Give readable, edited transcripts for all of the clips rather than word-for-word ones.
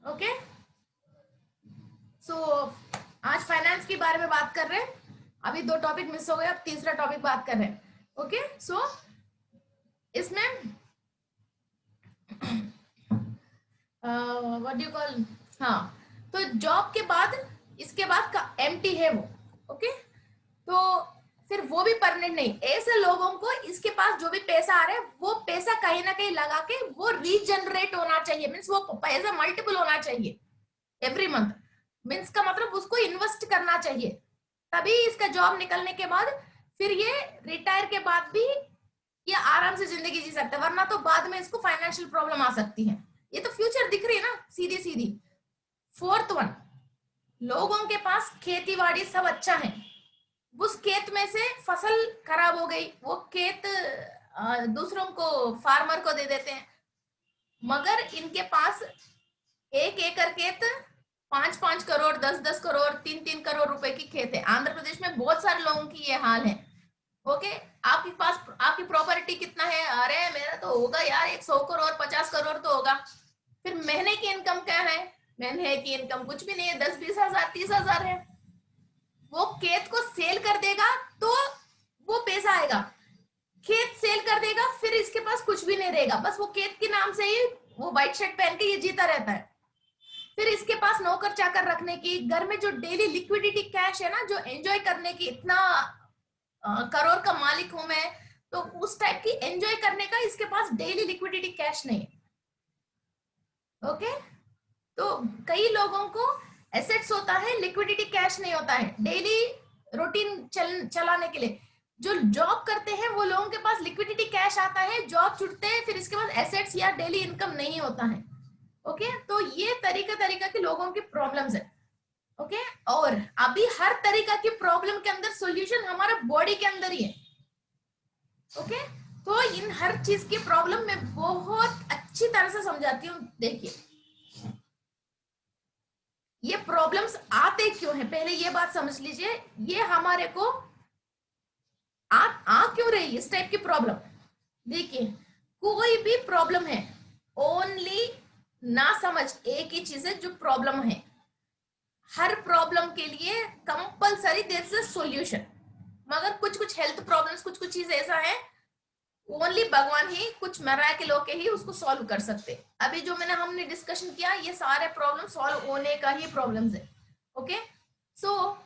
Okay, सो आज finance के बारे में बात कर रहे हैं। अभी 2 टॉपिक मिस हो गए, अब तीसरा टॉपिक बात कर रहे हैं। ओके, सो इसमें व्हाट डू यू कॉल, हाँ, तो जॉब के बाद इसके बाद का एम्प्टी है वो। ओके, तो फिर वो भी परमानेंट नहीं, ऐसे लोगों को इसके पास जो भी पैसा आ रहा है वो पैसा कहीं ना कहीं लगा के वो रीजनरेट होना चाहिए, मीन्स वो पैसा मल्टीपल होना चाहिए एवरी मंथ। मीन्स का मतलब उसको इन्वेस्ट करना चाहिए, तभी इसका जॉब निकलने के बाद फिर ये रिटायर के बाद भी ये आराम से जिंदगी जी सकता है, वरना तो बाद में इसको फाइनेंशियल प्रॉब्लम आ सकती है। ये तो फ्यूचर दिख रही है ना सीधी सीधी। फोर्थ वन, लोगों के पास खेती बाड़ी सब अच्छा है, उस खेत में से फसल खराब हो गई, वो खेत दूसरों को, फार्मर को दे देते हैं, मगर इनके पास 1 एकड़ खेत 5-5 करोड़, 10-10 करोड़, 3-3 करोड़ रुपए की खेत है। आंध्र प्रदेश में बहुत सारे लोगों की ये हाल है। ओके, आपके पास आपकी प्रॉपर्टी कितना है? अरे मेरा तो होगा यार 100 करोड़, 50 करोड़ तो होगा। फिर महीने की इनकम क्या है? महीने की इनकम कुछ भी नहीं है, 10-20 हजार, 30 हजार है। वो खेत को सेल कर देगा तो वो पैसा आएगा, खेत सेल कर देगा फिर इसके पास कुछ भी नहीं रहेगा, बस वो खेत के नाम से ही वो व्हाइट शर्ट पहन के ये जीता रहता है। फिर इसके पास नौकर चाकर रखने की, घर में जो डेली लिक्विडिटी कैश है ना, जो एंजॉय करने की, इतना करोड़ का मालिक हूं मैं, तो उस टाइप की एंजॉय करने का इसके पास डेली लिक्विडिटी कैश नहीं है। ओके, तो कई लोगों को एसेट्स होता है, लिक्विडिटी कैश नहीं होता है डेली रूटीन चलाने के लिए। जो जॉब करते हैं वो लोगों के पास लिक्विडिटी कैश आता है, जॉब छूटते हैं फिर इसके बाद एसेट्स या डेली इनकम नहीं होता है। ओके, तो ये तरीका तरीका के लोगों की प्रॉब्लम्स है। ओके, और अभी हर तरीका की प्रॉब्लम के अंदर सॉल्यूशन हमारा बॉडी के अंदर ही है। ओके, तो इन हर चीज की प्रॉब्लम मैं बहुत अच्छी तरह से समझाती हूँ। देखिए, ये प्रॉब्लम्स आते क्यों हैं, पहले ये बात समझ लीजिए। ये हमारे को आ क्यों रही इस टाइप की प्रॉब्लम? देखिए, कोई भी प्रॉब्लम है, ओनली ना समझ एक ही चीज है जो प्रॉब्लम है। हर प्रॉब्लम के लिए compulsory there is a solution, मगर कुछ कुछ हेल्थ प्रॉब्लम्स, कुछ कुछ चीज ऐसा है ओनली भगवान ही कुछ मिरेकल के ही उसको सॉल्व कर सकते। अभी जो हमने डिस्कशन किया ये सारे प्रॉब्लम सॉल्व होने का ही प्रॉब्लम्स है। ओके, सो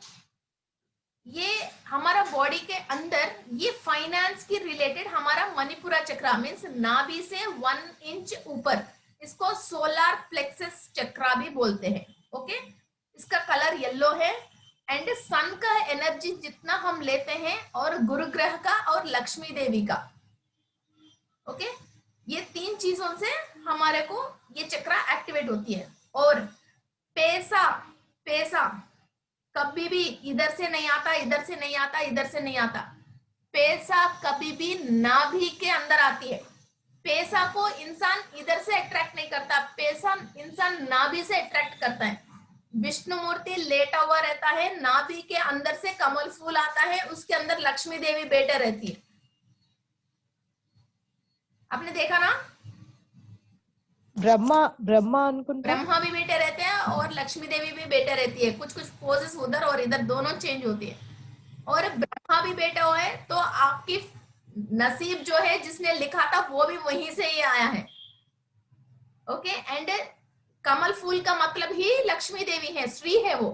ये हमारा बॉडी के अंदर ये फाइनेंस की रिलेटेड हमारा मणिपुरा चक्रा मीन्स नाभि से 1 इंच ऊपर, इसको सोलर प्लेक्सस चक्रा भी बोलते हैं। ओके, इसका कलर येलो है एंड सन का एनर्जी जितना हम लेते हैं और गुरु ग्रह का और लक्ष्मी देवी का। ओके, ये 3 चीजों से हमारे को ये चक्रा एक्टिवेट होती है। और पैसा, पैसा कभी भी इधर से नहीं आता, इधर से नहीं आता, इधर से नहीं आता। पैसा कभी भी नाभि के अंदर आती है। पैसा को इंसान इधर से अट्रैक्ट नहीं करता, पैसा इंसान नाभि से अट्रैक्ट करता है। विष्णु मूर्ति लेटा हुआ रहता है, नाभि के अंदर से कमल फूल आता है, उसके अंदर लक्ष्मी देवी बैठे रहती है। आपने देखा ना? ब्रह्मा ब्रह्मा अनुకుంటా ब्रह्मा भी बैठे रहते हैं और लक्ष्मी देवी भी बैठे रहती है, कुछ कुछ पोजेस उधर और इधर दोनों चेंज होती है। और ब्रह्मा भी बैठा हुआ है, तो आपकी नसीब जो है जिसने लिखा था वो भी वहीं से ही आया है। ओके, एंड कमल फूल का मतलब ही लक्ष्मी देवी है, श्री है वो।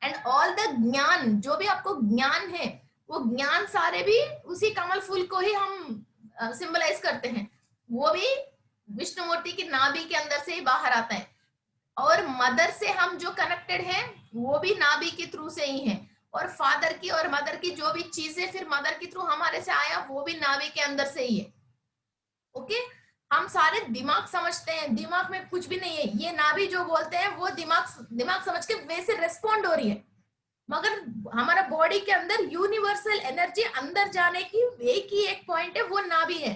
एंड ऑल द ज्ञान, जो भी आपको ज्ञान है, वो ज्ञान सारे भी उसी कमल फूल को ही हम सिंबलाइज करते हैं। वो भी विष्णु मूर्ति की नाभि के अंदर से ही बाहर आता है। और मदर से हम जो कनेक्टेड हैं वो भी नाभि के थ्रू से ही है। और फादर की और मदर की जो भी चीजें फिर मदर के थ्रू हमारे से आया वो भी नाभि के अंदर से ही है। ओके, हम सारे दिमाग समझते हैं, दिमाग में कुछ भी नहीं है, ये नाभि जो बोलते हैं वो दिमाग दिमाग समझ के वैसे रेस्पॉन्ड हो रही है। मगर हमारा बॉडी के अंदर यूनिवर्सल एनर्जी अंदर जाने की एक ही एक पॉइंट है, वो नाभि है।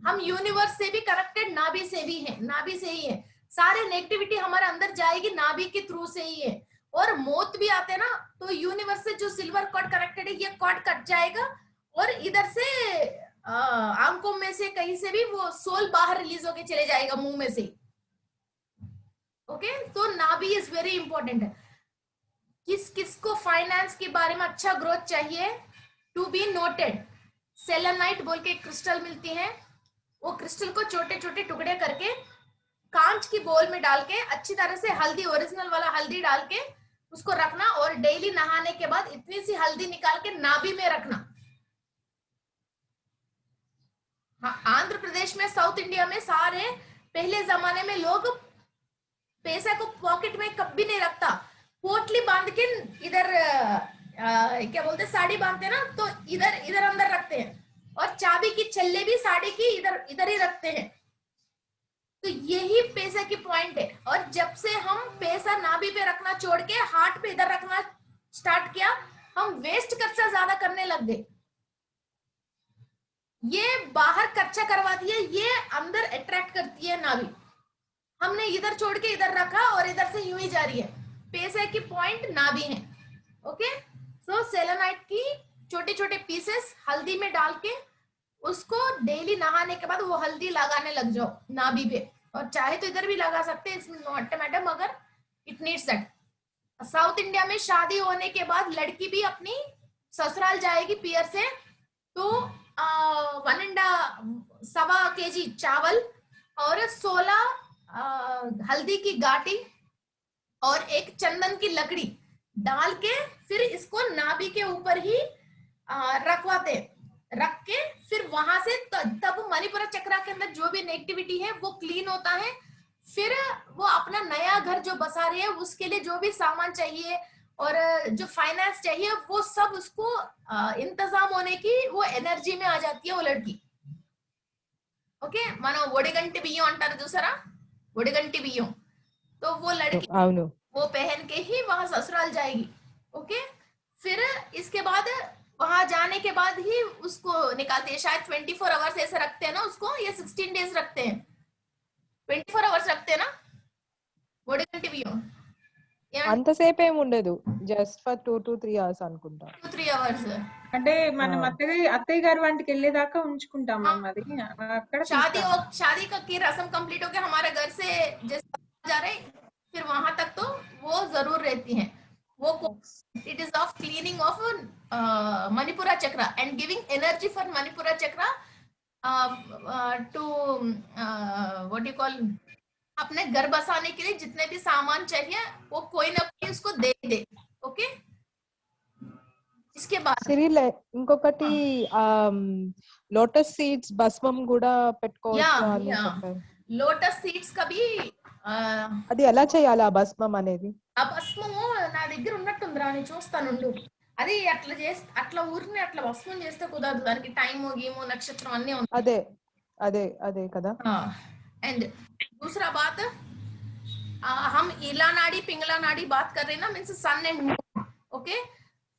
हम यूनिवर्स से भी कनेक्टेड नाभि से भी है, नाभि से ही है। सारे नेगेटिविटी हमारे अंदर जाएगी नाभि के थ्रू से ही है। और मौत भी आते ना तो यूनिवर्स से जो सिल्वर कॉर्ड कनेक्टेड है ये कॉर्ड कट जाएगा और इधर से आंखों में से कहीं से भी वो सोल बाहर रिलीज होके चले जाएगा, मुंह में से। ओके, तो नाभि इज वेरी इंपॉर्टेंट। किस किस को फाइनेंस के बारे में अच्छा ग्रोथ चाहिए, टू बी नोटेड, सेलेनाइट बोल के क्रिस्टल मिलती है, वो क्रिस्टल को छोटे छोटे टुकड़े करके कांच की बोल में डाल के अच्छी तरह से हल्दी, ओरिजिनल वाला हल्दी डाल के उसको रखना, और डेली नहाने के बाद इतनी सी हल्दी निकाल के नाभि में रखना। हाँ, आंध्र प्रदेश में, साउथ इंडिया में सारे पहले जमाने में लोग पैसा को पॉकेट में कभी नहीं रखता, पोटली बांध के इधर क्या बोलते, साड़ी बांधते ना, तो इधर इधर अंदर रखते हैं, और चाबी की छल्ले भी साड़ी की इधर इधर ही रखते हैं। तो यही पैसे की पॉइंट है। और जब से हम पैसा नाभि पे रखना छोड़ के हार्ट पे इधर रखना स्टार्ट किया, हम वेस्ट खर्चा ज्यादा करने लग गए। ये बाहर खर्चा करवाती है, ये अंदर अट्रैक्ट करती है नाभि। हमने इधर छोड़ के इधर रखा और इधर से यूं ही जा रही है। पैसे की पॉइंट नाभि है। ओके, सो सेलेनाइट की छोटे छोटे पीसेस हल्दी में डाल के उसको डेली नहाने के बाद वो हल्दी लगाने लग जाओ नाभि पे, और चाहे तो इधर भी लगा सकते हैं, इसमें नॉट मैडम, अगर it needs that. South India में शादी होने के बाद लड़की भी अपनी ससुराल जाएगी पियर से, तो 1.25 kg चावल और 16 हल्दी की गाटी और एक चंदन की लकड़ी डाल के फिर इसको नाभि के ऊपर ही रखवाते, रख के फिर वहां से तब मणिपुर चक्रा के अंदर जो भी नेगेटिविटी है वो क्लीन होता है। फिर वो अपना नया घर जो बसा रही है उसके लिए जो भी सामान चाहिए और जो फाइनेंस चाहिए वो सब उसको इंतजाम होने की वो एनर्जी में आ जाती है वो लड़की। ओके, मानो ఒడిగంటి బియ్యం అంటారు చూసారా, ఒడిగంటి బియ్యం, तो वो लड़की वो पहन के ही वहां ससुराल जाएगी। ओके, फिर इसके बाद वहां जाने के बाद ही उसको निकालते हैं। शायद 24 आवर्स ऐसे रखते हैं ना उसको, या 16 डेज रखते हैं, 24 आवर्स रखते हैं ना ఒడిగంటి బియ్యం। అంతసేపు ఏమి ఉండదు, జస్ట్ ఫర్ 2 to 3 hours అనుకుంటా, 2-3 అవర్స్। అంటే మనం అత్తయ్య గారి వంటికి వెళ్ళేదాకా ఉంచుకుంటాం మ్యామ్, అది అక్కడ शादी का की रस्म कंप्लीट हो गया, हमारे घर से जैसे जा रहे फिर वहां तक तो वो जरूर रहती हैं। वो it is of cleaning of Manipura chakra and giving energy for Manipura chakra to what you call, अपने घर बसाने के लिए जितने भी सामान चाहिए वो कोई ना कोई उसको दे दे। ओके, इसके बाद సిరిల్ ఇంకొకటి లోటస్ సీడ్స్ భస్మం కూడా పెట్టుకోవచ్చు అని చెప్పారు। లోటస్ సీడ్స్ కవి అది ఎలా చేయాలి ఆ భస్మం అనేది? ఆ భస్మము నా దగ్గర ఉన్నట్టుందిరా, నేను చూస్తానుండు। అది అట్లా చేస్తే అట్లా ఊరిని అట్లా భస్మం చేస్తే కుదరదు, దానికి టైము గీము నక్షత్రం అన్ని ఉంది। అదే అదే అదే కదా। एंड दूसरा बात, हम ईला नाड़ी पिंगला नाड़ी बात कर रहे हैं ना, means sun and moon. Okay,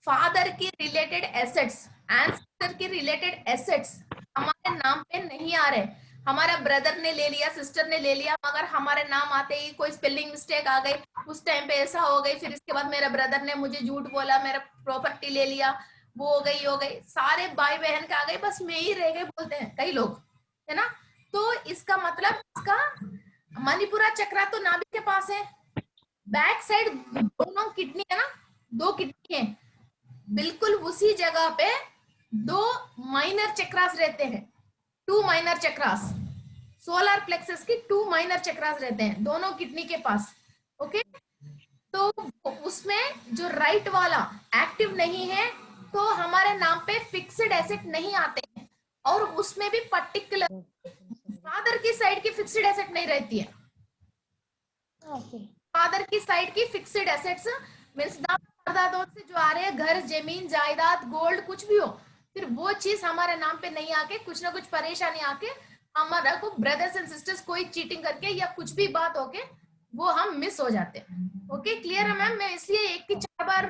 father की रिलेटेड एसेट्स, एंसेस्टर की रिलेटेड एसेट्स हमारे नाम पे नहीं आ रहे। हमारा ब्रदर ने ले लिया, सिस्टर ने ले लिया, मगर हमारे नाम आते ही कोई स्पेलिंग मिस्टेक आ गई, उस टाइम पे ऐसा हो गई, फिर इसके बाद मेरा ब्रदर ने मुझे झूठ बोला, मेरा प्रॉपर्टी ले लिया, वो हो गई, सारे भाई बहन का आ गए, बस मैं ही रह गए बोलते हैं कई लोग, है ना। तो इसका मतलब इसका मणिपुरा चक्रा तो नाभि के पास है, बैक साइड दोनों किडनी है ना, 2 किडनी है, बिल्कुल उसी जगह पे 2 माइनर चक्रास रहते हैं, 2 माइनर चक्रास, सोलर प्लेक्सस की 2 माइनर चक्रास रहते हैं दोनों किडनी के पास। ओके, तो उसमें जो राइट वाला एक्टिव नहीं है तो हमारे नाम पे फिक्स्ड एसेट नहीं आते हैं, और उसमें भी पर्टिकुलर फादर की साइड की फिक्स्ड एसेट नहीं रहती है। फादर की साइड की फिक्स्ड एसेट्स मींस दादा से जो आ रहे हैं, घर जमीन जायदाद गोल्ड कुछ भी हो, फिर वो चीज हमारे नाम पे नहीं आके कुछ ना कुछ परेशानी आके हमारा को ब्रदर्स एंड सिस्टर्स कोई चीटिंग करके या कुछ भी बात होके वो हम मिस हो जाते हैं। ओके, क्लियर है मैम? मैं इसलिए एक की 4 बार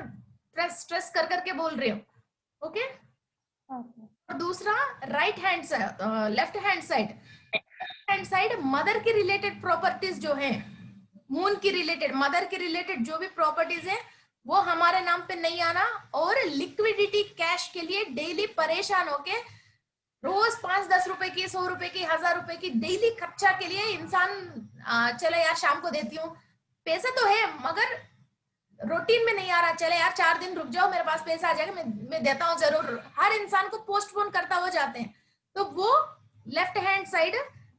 स्ट्रेस कर करके बोल रही हूँ। ओके, और दूसरा right hand side, left hand side mother की रिलेटेड प्रॉपर्टीज जो है, मून की रिलेटेड, मदर की रिलेटेड जो भी प्रॉपर्टीज है वो हमारे नाम पे नहीं आना, और लिक्विडिटी कैश के लिए डेली परेशान होके रोज 5-10 रुपए की, 100 रुपए की, 1000 रुपए की डेली खर्चा के लिए इंसान चले यार शाम को देती हूँ, पैसा तो है मगर रूटीन में नहीं आ रहा, चले यार 4 दिन रुक जाओ, मेरे पास पैसा आ जाएगा, मैं देता हूँ जरूर, हर इंसान को पोस्टपोन करता हो जाते हैं। तो वो लेफ्ट हैंड साइड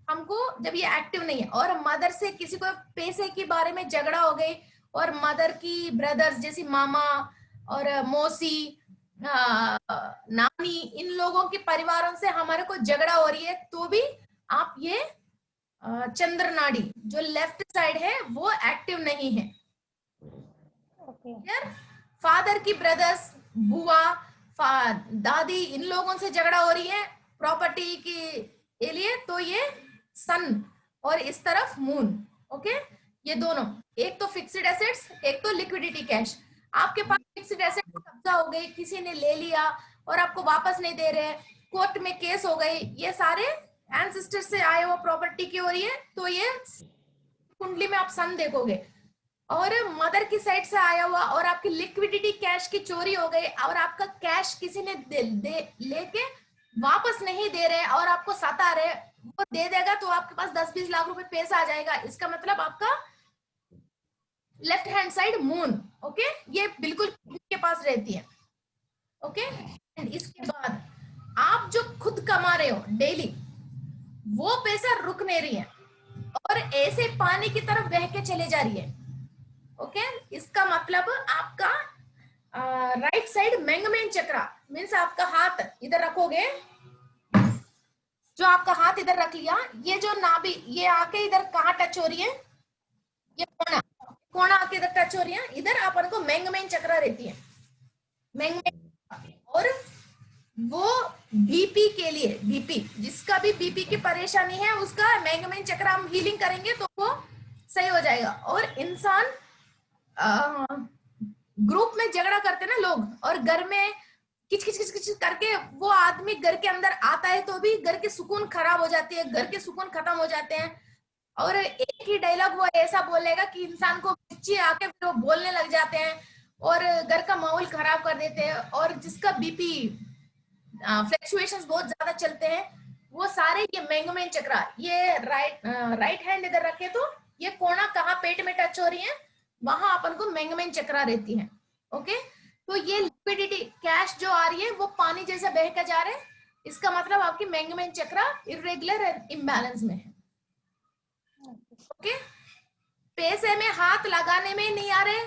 हमको जब ये एक्टिव नहीं है, और मदर से किसी को पैसे के बारे में झगड़ा हो गई, और मदर की ब्रदर्स जैसे मामा और मौसी, नानी, इन लोगों के परिवारों से हमारे को झगड़ा हो रही है, तो भी आप ये चंद्र नाड़ी जो लेफ्ट साइड है वो एक्टिव नहीं है। यार फादर की ब्रदर्स, बुआ, दादी, इन लोगों से झगड़ा हो रही है प्रॉपर्टी के लिए, तो ये सन, और इस तरफ मून। ओके, ये दोनों, एक तो फिक्स्ड एसेट्स, एक तो लिक्विडिटी कैश। आपके पास फिक्स्ड एसेट्स कब्जा हो गई, किसी ने ले लिया और आपको वापस नहीं दे रहे, कोर्ट में केस हो गई, ये सारे एंसेस्टर से आए हुआ प्रॉपर्टी की हो रही है, तो ये कुंडली में आप सन देखोगे। और मदर की साइड से आया हुआ और आपकी लिक्विडिटी कैश की चोरी हो गई, और आपका कैश किसी ने लेके वापस नहीं दे रहे और आपको सता रहे, वो दे देगा तो आपके पास 10-20 लाख रुपए पैसा आ जाएगा, इसका मतलब आपका left hand side moon. Okay, ये बिल्कुल के पास रहती है। ओके, एंड इसके बाद आप जो खुद कमा रहे हो डेली, वो पैसा रुक नहीं रही है और ऐसे पानी की तरफ बह के चले जा रही है। ओके, इसका मतलब आपका राइट साइड मैंगमेन चक्रा, मीन्स आपका हाथ इधर रखोगे, जो आपका हाथ इधर रख लिया, ये जो नाभि, ये आके इधर कहाँ टच हो रही है, ये कोना, कोना आके इधर टच हो रही है, इधर अपन को मैंगमेन चक्रा रहती है, मैंगमेन। और वो बीपी के लिए, बीपी, जिसका भी बीपी की परेशानी है, उसका मैंगमेन चक्र हम हीलिंग करेंगे तो वो सही हो जाएगा। और इंसान ग्रुप में झगड़ा करते ना लोग, और घर में किच किच किच किच करके वो आदमी घर के अंदर आता है, तो भी घर की सुकून खराब हो जाती है, घर के सुकून खत्म हो जाते हैं। और एक ही डायलॉग वो ऐसा बोलेगा कि इंसान को मिर्ची आके फिर वो बोलने लग जाते हैं और घर का माहौल खराब कर देते हैं। और जिसका बीपी फ्लक्चुएशंस बहुत ज्यादा चलते हैं, वो सारे ये मैंगमेन चक्रा, ये राइट हैंड इधर रखे तो ये कोना कहाँ पेट में टच हो रही है, वहां अपन को मैंगमेन चक्रा रहती है। ओके, तो ये लिक्विडिटी कैश जो आ रही है वो पानी जैसा बह के जा रहे हैं, इसका मतलब आपकी मैंगमेन चक्रा इरेगुलर एंड इम्बैलेंस में है। ओके, पैसे में हाथ लगाने में नहीं आ रहे,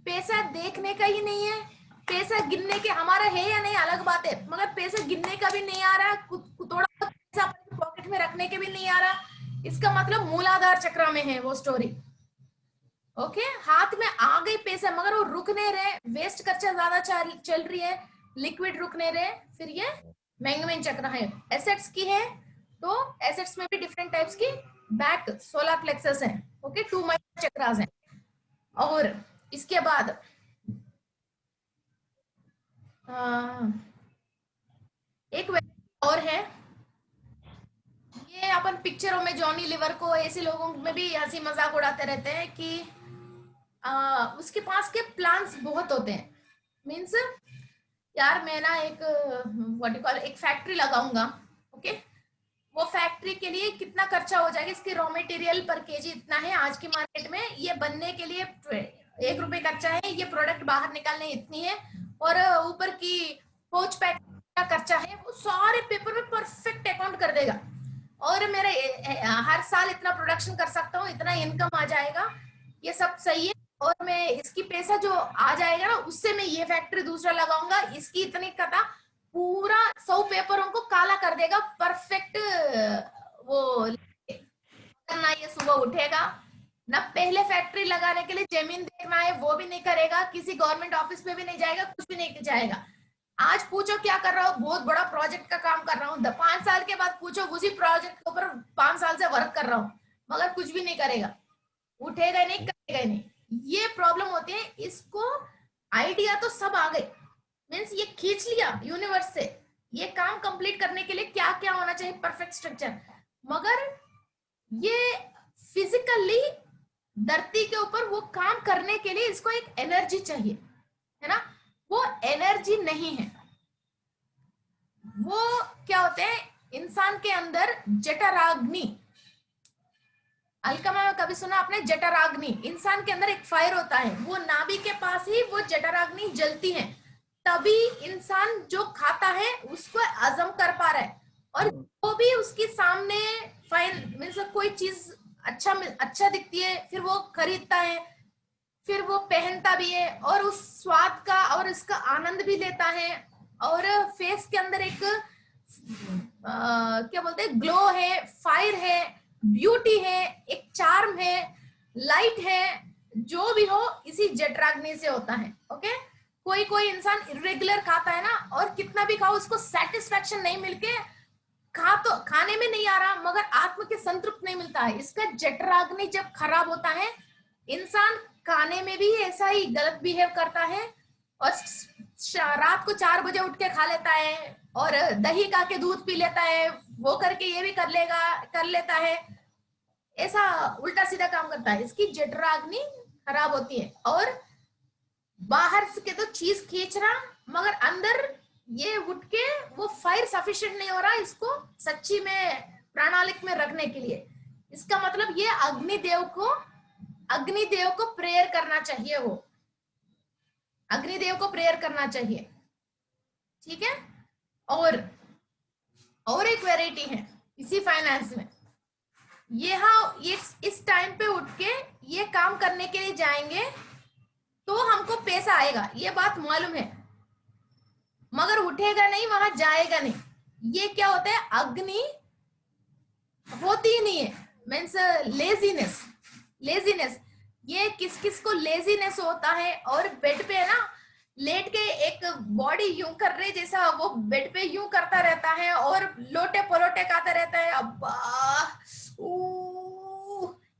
पैसा देखने का ही नहीं है, पैसा गिनने के हमारा है या नहीं अलग बात है, मगर पैसा गिनने का भी नहीं आ रहा, थोड़ा पैसा अपने पॉकेट में रखने के भी नहीं आ रहा, इसका मतलब मूलाधार चक्र में है वो स्टोरी। ओके, हाथ में आ गई पैसा मगर वो रुक नहीं रहे, वेस्ट खर्चा ज्यादा चल रही है, लिक्विड रुक नहीं रहे, फिर ये मैंगमेन चक्र है। एसेट्स की है तो एसेट्स में भी डिफरेंट टाइप्स की बैक सोलर प्लेक्सस है। ओके, 2 माइक्रो चक्रास हैं। और इसके बाद एक और है, ये अपन पिक्चरों में जॉनी लीवर को, ऐसे लोगों में भी हंसी मजाक उड़ाते रहते हैं कि उसके पास के प्लान्स बहुत होते हैं, मीन्स यार मैं ना एक व्हाट यू कॉल एक फैक्ट्री लगाऊंगा। ओके, वो फैक्ट्री के लिए कितना खर्चा हो जाएगा, इसकी रॉ मटेरियल पर केजी इतना है, आज की मार्केट में ये बनने के लिए 1 रुपए खर्चा है, ये प्रोडक्ट बाहर निकालने इतनी है, और ऊपर की पोच पैक का खर्चा है, वो सारे पेपर में परफेक्ट अकाउंट कर देगा, और मेरा हर साल इतना प्रोडक्शन कर सकता हूँ, इतना इनकम आ जाएगा, ये सब सही है, और मैं इसकी पैसा जो आ जाएगा ना उससे मैं ये फैक्ट्री दूसरा लगाऊंगा, इसकी इतनी कथा, पूरा 100 पेपरों को काला कर देगा, परफेक्ट। वो ना ये सुबह उठेगा ना, पहले फैक्ट्री लगाने के लिए जमीन देखना है वो भी नहीं करेगा, किसी गवर्नमेंट ऑफिस में भी नहीं जाएगा, कुछ भी नहीं जाएगा। आज पूछो क्या कर रहा हूँ, बहुत बड़ा प्रोजेक्ट का काम कर रहा हूँ, 5 साल के बाद पूछो उसी प्रोजेक्ट के ऊपर 5 साल से वर्क कर रहा हूँ, मगर कुछ भी नहीं करेगा, उठेगा नहीं, करेगा नहीं। ये प्रॉब्लम होती है। इसको आइडिया तो सब आ गए, मीन्स ये खींच लिया यूनिवर्स से, ये काम कंप्लीट करने के लिए क्या क्या होना चाहिए, परफेक्ट स्ट्रक्चर, मगर ये फिजिकली धरती के ऊपर वो काम करने के लिए इसको एक एनर्जी चाहिए, है ना, वो एनर्जी नहीं है। वो क्या होते हैं, इंसान के अंदर जठराग्नि, अलकमा में कभी सुना आपने जठराग्नि? इंसान के अंदर एक फायर होता है, वो नाभि के पास ही वो जठराग्नि जलती है, तभी इंसान जो खाता है उसको हजम कर पा रहा है। और वो भी उसके सामने फाइन मीन्स कोई चीज अच्छा दिखती है, फिर वो खरीदता है, फिर वो पहनता भी है, और उस स्वाद का और इसका आनंद भी लेता है। और फेस के अंदर एक क्या बोलते हैं, ग्लो है, फायर है, ब्यूटी है, एक चार्म है, लाइट है, जो भी हो इसी जठराग्नि से होता है। ओके, कोई कोई इंसान इरेगुलर खाता है ना, और कितना भी खाओ उसको सेटिस्फेक्शन नहीं मिलके, खा तो खाने में नहीं आ रहा मगर आत्म के संतृप्त नहीं मिलता है। इसका जठराग्नि जब खराब होता है, इंसान खाने में भी ऐसा ही गलत बिहेव करता है, और रात को 4 बजे उठ के खा लेता है, और दही खा के दूध पी लेता है, वो करके ये भी कर लेता है, ऐसा उल्टा सीधा काम करता है। इसकी जठराग्नि खराब होती है, और बाहर के तो चीज खींच रहा मगर अंदर ये उठ के वो फायर सफिशिएंट नहीं हो रहा इसको सच्ची में प्रणालिक में रखने के लिए। इसका मतलब ये अग्निदेव को प्रेयर करना चाहिए, वो अग्निदेव को प्रेयर करना चाहिए। ठीक है। और एक वेराइटी है इसी फाइनेंस में, ये इस टाइम पे उठ के ये काम करने के लिए जाएंगे तो हमको पैसा आएगा, ये बात मालूम है, मगर उठेगा नहीं, वहां जाएगा नहीं। ये क्या होता है, अग्नि होती ही नहीं है, मीन्स लेजीनेस। ये किस किस को लेजीनेस होता है, और बेड पे है ना लेट के एक बॉडी यूं कर रहे जैसा वो बेड पे यूं करता रहता है, और लोटे पलोटे खाता रहता है, अब्बा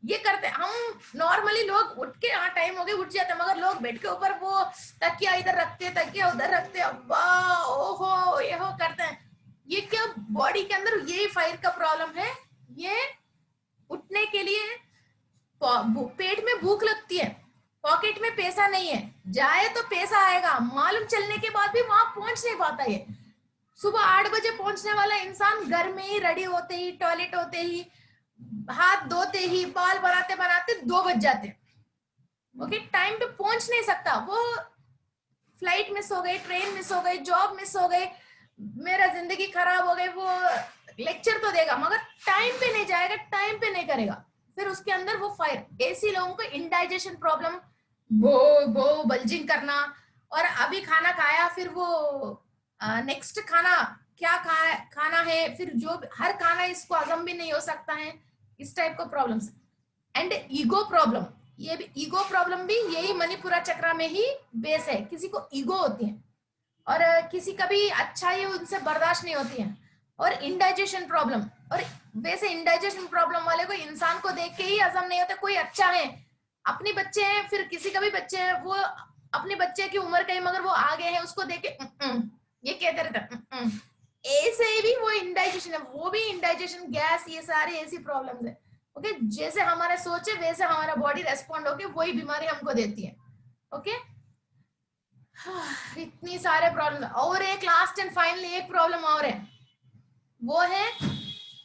ये करते हैं हम। नॉर्मली लोग उठ के, हाँ टाइम हो गया उठ जाते हैं, मगर लोग बेड के ऊपर वो तकिया इधर रखते हैं, तकिया उधर रखते हैं, अब्बा ओहो ये हो करते हैं। ये क्या बॉडी के अंदर यही फायर का प्रॉब्लम है। ये उठने के लिए पेट में भूख लगती है, पॉकेट में पैसा नहीं है, जाए तो पैसा आएगा, मालूम चलने के बाद भी वहां पहुंच नहीं पाता। ये सुबह 8 बजे पहुंचने वाला इंसान घर में ही रेडी होते ही, टॉयलेट होते ही, हाथ धोते ही, बाल बनाते बनाते 2 बज जाते। ओके, टाइम पे पहुंच नहीं सकता वो। फ्लाइट मिस हो गई, ट्रेन मिस हो गई, जॉब मिस हो गई, मेरा जिंदगी खराब हो गई, वो लेक्चर तो देगा मगर टाइम पे नहीं जाएगा, टाइम पे नहीं करेगा, फिर उसके अंदर वो फायर। ऐसी लोगों को इंडाइजेशन प्रॉब्लम, वो बल्जिंग करना, और अभी खाना खाया फिर वो नेक्स्ट खाना क्या खाना है, फिर जो हर खाना इसको हजम भी नहीं हो सकता है, इस टाइप का प्रॉब्लम्स। एंड ईगो प्रॉब्लम, ये भी ईगो प्रॉब्लम भी यही मणिपुरा चक्र में ही बेस है। किसी को ईगो होती है, और किसी का भी अच्छाई उनसे बर्दाश्त नहीं होती है। और इंडाइजेशन प्रॉब्लम, और वैसे इंडाइजेशन प्रॉब्लम वाले को इंसान को देख के ही हजम नहीं होता। कोई अच्छा है, अपने बच्चे हैं, फिर किसी का भी बच्चे हैं, वो अपने बच्चे की उम्र का ही मगर वो आगे है, उसको देख के ये कहते रहता ऐसे ही भी वो इंडाइजेशन है, वो भी इंडाइजेशन गैस, ये सारी ऐसी प्रॉब्लम्स है। ओके, जैसे हमारा सोच है वैसे हमारा बॉडी रेस्पॉन्ड होके वही बीमारी हमको देती है। ओके, इतनी सारे प्रॉब्लम। और एक लास्ट एंड फाइनली एक प्रॉब्लम और है, वो है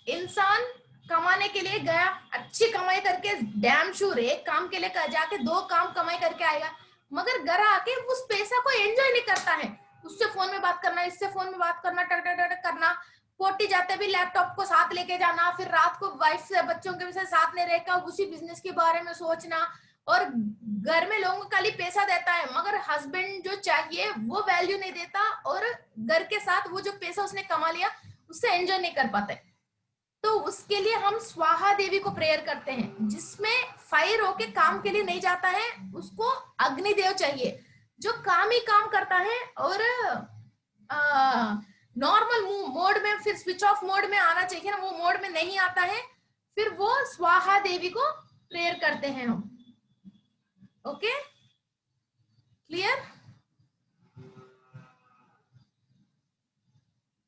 इंसान कमाने के लिए गया, अच्छी कमाई करके, डैम श्योर एक काम के लिए जाके 2 काम कमाई करके आएगा, मगर घर आके उस पैसा को एंजॉय नहीं करता है। उससे फोन में बात करना, इससे फोन में बात करना, टक टक टक करना, पोटी जाते भी लैपटॉप को साथ लेके जाना, फिर रात को वाइफ से बच्चों के साथ नहीं रहकर उसी बिजनेस के बारे में सोचना, और घर में लोगों को खाली पैसा देता है मगर हस्बैंड जो चाहिए वो वैल्यू नहीं देता, और घर के साथ वो जो पैसा उसने कमा लिया उससे एंजॉय नहीं कर पाते। तो उसके लिए हम स्वाहा देवी को प्रेयर करते हैं, जिसमें फायर होके काम के लिए नहीं जाता है, उसको अग्निदेव चाहिए जो काम ही काम करता है, और नॉर्मल मोड में, फिर स्विच ऑफ मोड में आना चाहिए ना, वो मोड में नहीं आता है, फिर वो स्वाहा देवी को प्रेयर करते हैं हम। Okay, clear?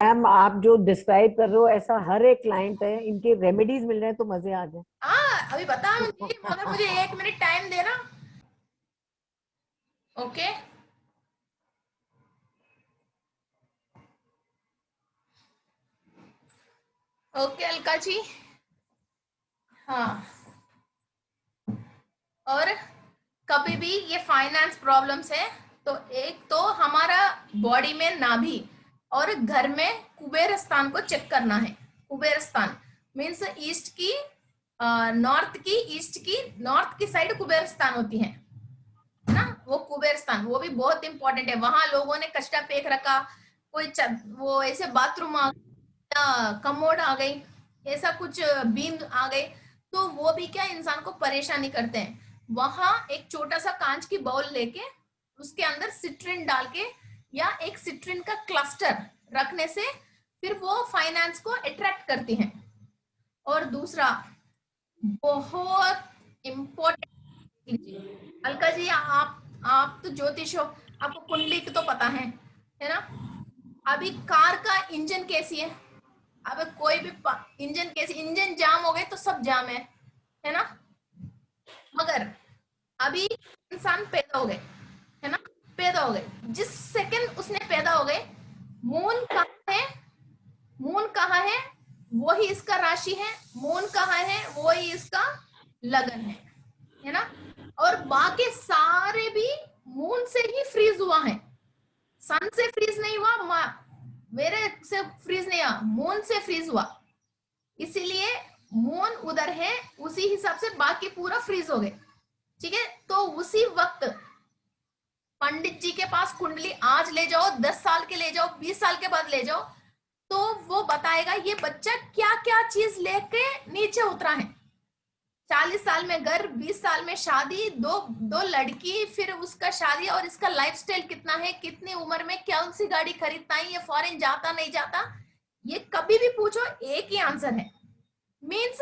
मैम आप जो डिस्क्राइब कर रहे हो ऐसा हर एक क्लाइंट है, इनके रेमेडीज मिल रहे हैं तो मजे आ जाए। हाँ अभी बता मगर मुझे 1 मिनट टाइम देना। ओके, ओके अलका जी, हाँ और कभी भी ये फाइनेंस प्रॉब्लम्स है तो एक तो हमारा बॉडी में नाभि और घर में कुबेर स्थान को चेक करना है। कुबेर स्थान मीन्स ईस्ट की नॉर्थ की साइड कुबेर स्थान होती है ना, वो कुबेर स्थान वो भी बहुत इंपॉर्टेंट है। वहां लोगों ने कचरा फेंक रखा, कोई वो ऐसे बाथरूम आ गया, कमोड आ गई, ऐसा कुछ बीम आ गई, तो वो भी क्या इंसान को परेशानी करते हैं। वहां एक छोटा सा कांच की बाउल लेके उसके अंदर सिट्रिन डाल के या एक सिट्रिन का क्लस्टर रखने से फिर वो फाइनेंस को अट्रैक्ट करती हैं। और दूसरा बहुत इम्पोर्टेंट, अलका जी आप तो ज्योतिष हो, आपको कुंडली की तो पता है ना। अभी कार का इंजन कैसी है, अब कोई भी इंजन कैसी, इंजन जाम हो गए तो सब जाम है ना। मगर अभी इंसान पैदा हो गए है ना, पैदा हो गए, जिस सेकंड उसने पैदा हो गए मून कहाँ है, मून कहाँ है वही इसका राशि है, मून कहाँ है वही इसका लगन है ना। और बाकी सारे भी मून से ही फ्रीज हुआ है, सन से फ्रीज नहीं हुआ, मेरे से फ्रीज नहीं हुआ, मून से फ्रीज हुआ। इसीलिए मून उधर है, उसी हिसाब से बाकी पूरा फ्रीज हो गए। ठीक है, तो उसी वक्त पंडित जी के पास कुंडली आज ले जाओ, 10 साल के ले जाओ, 20 साल के बाद ले जाओ, तो वो बताएगा ये बच्चा क्या क्या चीज लेके नीचे उतरा है। 40 साल में घर, 20 साल में शादी, दो लड़की, फिर उसका शादी, और इसका लाइफस्टाइल कितना है, कितनी उम्र में कौन सी गाड़ी खरीदता है, ये फॉरेन जाता नहीं जाता, ये कभी भी पूछो एक ही आंसर है। मीन्स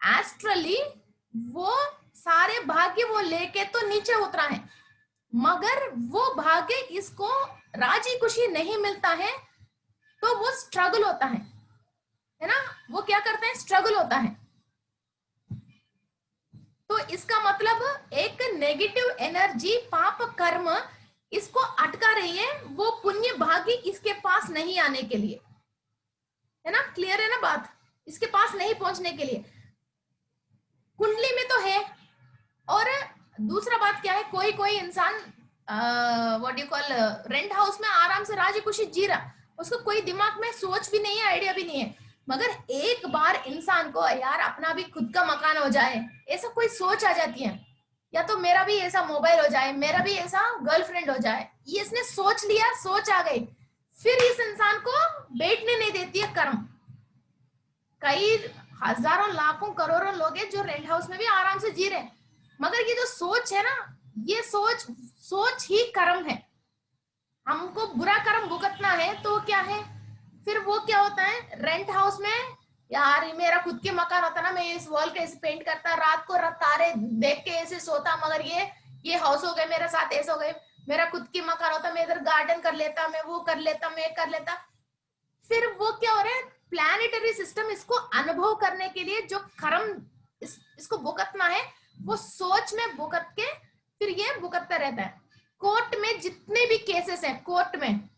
एस्ट्रली वो सारे भाग्य वो लेके तो नीचे उतरा है, मगर वो भाग्य इसको राजी खुशी नहीं मिलता है, तो वो स्ट्रगल होता है ना। वो क्या करते हैं, स्ट्रगल होता है। तो इसका मतलब एक नेगेटिव एनर्जी, पाप कर्म इसको अटका रही है, वो पुण्य भाग्य इसके पास नहीं आने के लिए, है ना। क्लियर है ना बात, इसके पास नहीं पहुंचने के लिए। कुंडली में तो है। और दूसरा बात क्या है, कोई कोई इंसान what you call rent house में आराम से राजी खुशी जी रहा, उसको कोई दिमाग में सोच भी नहीं है, आइडिया भी नहीं है, मगर एक बार इंसान को यार अपना भी खुद का मकान हो जाए, ऐसा कोई सोच आ जाती है, या तो मेरा भी ऐसा मोबाइल हो जाए, मेरा भी ऐसा गर्लफ्रेंड हो जाए, ये इसने सोच लिया, सोच आ गई, फिर इस इंसान को बैठने नहीं देती है कर्म। कई हजारों लाखों करोड़ों लोग हैं जो रेंट हाउस में भी आराम से जी रहे हैं, मगर ये जो सोच है ना, ये सोच ही कर्म है। हमको बुरा कर्म भुगतना है तो क्या है, फिर वो क्या होता है, रेंट हाउस में यार मेरा खुद के मकान होता ना, मैं इस वॉल के ऐसे पेंट करता, रात को तारे देख के ऐसे सोता, मगर ये हाउस हो गए मेरे साथ, ऐसे हो गए, मेरा खुद की मकान होता, मैं इधर गार्डन कर लेता, मैं वो कर लेता, मैं कर लेता। फिर वो क्या हो रहा है, प्लैनेटरी सिस्टम इसको अनुभव करने के लिए जो कर्म इसको भुगतना है, वो सोच में भुगत के फिर ये भुगतता रहता है। कोर्ट में जितने भी केसेस हैं, कोर्ट में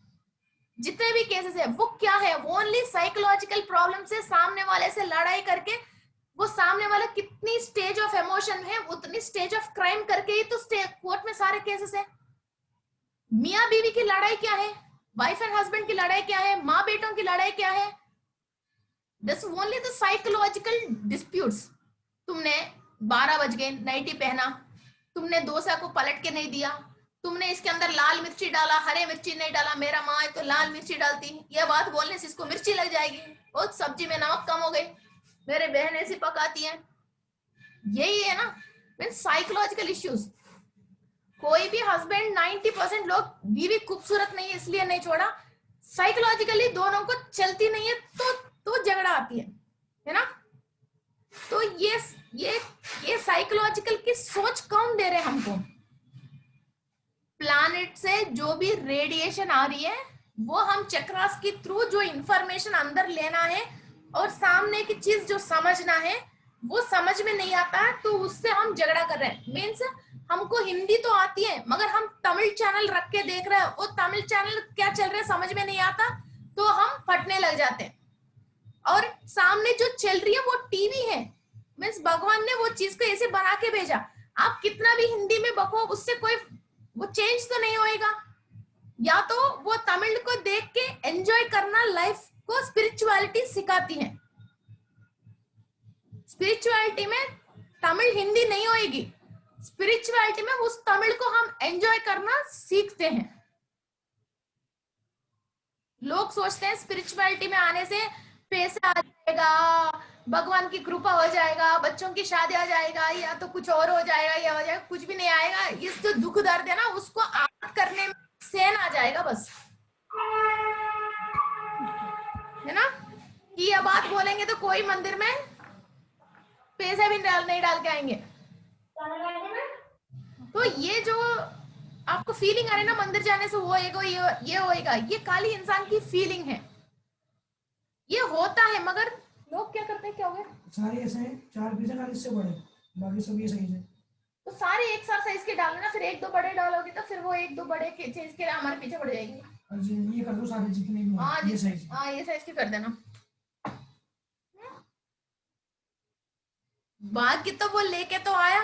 जितने भी केसेस है, वो क्या है, वो ओनली साइकोलॉजिकल प्रॉब्लम से सामने वाले से लड़ाई करके, वो सामने वाला कितनी स्टेज ऑफ इमोशन है उतनी स्टेज ऑफ क्राइम करके ही तो कोर्ट में सारे केसेस है। मियाँ बीवी की लड़ाई क्या है, वाइफ एंड हस्बैंड की लड़ाई क्या है, माँ बेटों की लड़ाई क्या है, this only the psychological disputes. तुमने 12 बज गए नाइटी पहना, तुमने डोसा को पलट के नहीं दिया, तुमने इसके अंदर लाल मिर्ची डाला, हरे मिर्ची नहीं डाला, मेरा माँ है तो लाल मिर्ची डालती, यह बात बोलने से इसको मिर्ची लग जाएगी, बहुत सब्जी में नमक कम हो गई, मेरे बहन ऐसी पकाती है, यही है ना मीन साइकोलॉजिकल इश्यूज। कोई भी हस्बैंड 90% लोग बीवी खूबसूरत नहीं है इसलिए नहीं छोड़ा, साइकोलॉजिकली दोनों को चलती नहीं है तो झगड़ा आती है ना। तो ये साइकोलॉजिकल की सोच कौन दे रहे हमको, प्लैनेट से जो भी रेडिएशन आ रही है वो हम चक्रास के थ्रू जो इंफॉर्मेशन अंदर लेना है और सामने की चीज जो समझना है वो समझ में नहीं आता, तो उससे हम झगड़ा कर रहे हैं। मीन्स हमको हिंदी तो आती है मगर हम तमिल चैनल रख के देख रहे हैं, वो तमिल चैनल क्या चल रहा है समझ में नहीं आता, तो हम फटने लग जाते हैं। और सामने जो चल रही है वो टीवी है, मीन्स भगवान ने वो चीज को ऐसे बना के भेजा, आप कितना भी हिंदी में बको, उससे कोई वो चेंज तो नहीं होएगा। या तो वो तमिल को देख के एंजॉय करना लाइफ को स्पिरिचुअलिटी सिखाती है। स्पिरिचुअलिटी में तमिल हिंदी नहीं होएगी, स्पिरिचुअलिटी में उस तमिल को हम एंजॉय करना सीखते हैं। लोग सोचते हैं स्पिरिचुअलिटी में आने से पैसा आ जाएगा, भगवान की कृपा हो जाएगा, बच्चों की शादी हो जाएगा, या तो कुछ और हो जाएगा, या हो जाएगा, कुछ भी नहीं आएगा। इस जो दुख दर्द है ना, उसको आदत करने में सहन आ जाएगा बस, है ना। कि ये बात बोलेंगे तो कोई मंदिर में पैसे भी नहीं डाल के आएंगे। तो ये जो आपको फीलिंग आ रही है ना मंदिर जाने से वो होएगा, ये होएगा, ये खाली इंसान की फीलिंग है, ये होता है। मगर लोग क्या करते हैं, क्या हो गया, सारे ऐसे हैं, 4 पीछे खाली इससे बड़े, बाकी सब ये सही है। तो सारे एक साथ साइज के डालना, फिर 1-2 बड़े डालोगे तो फिर वो 1-2 बड़े के चीज के लिए हमारे पीछे पड़ जाएंगे। ये कर दो सारे जितने भी हाँ हैं, ये साइज। हाँ, ये साइज के कर देना। भाग्य तो वो लेके तो आया,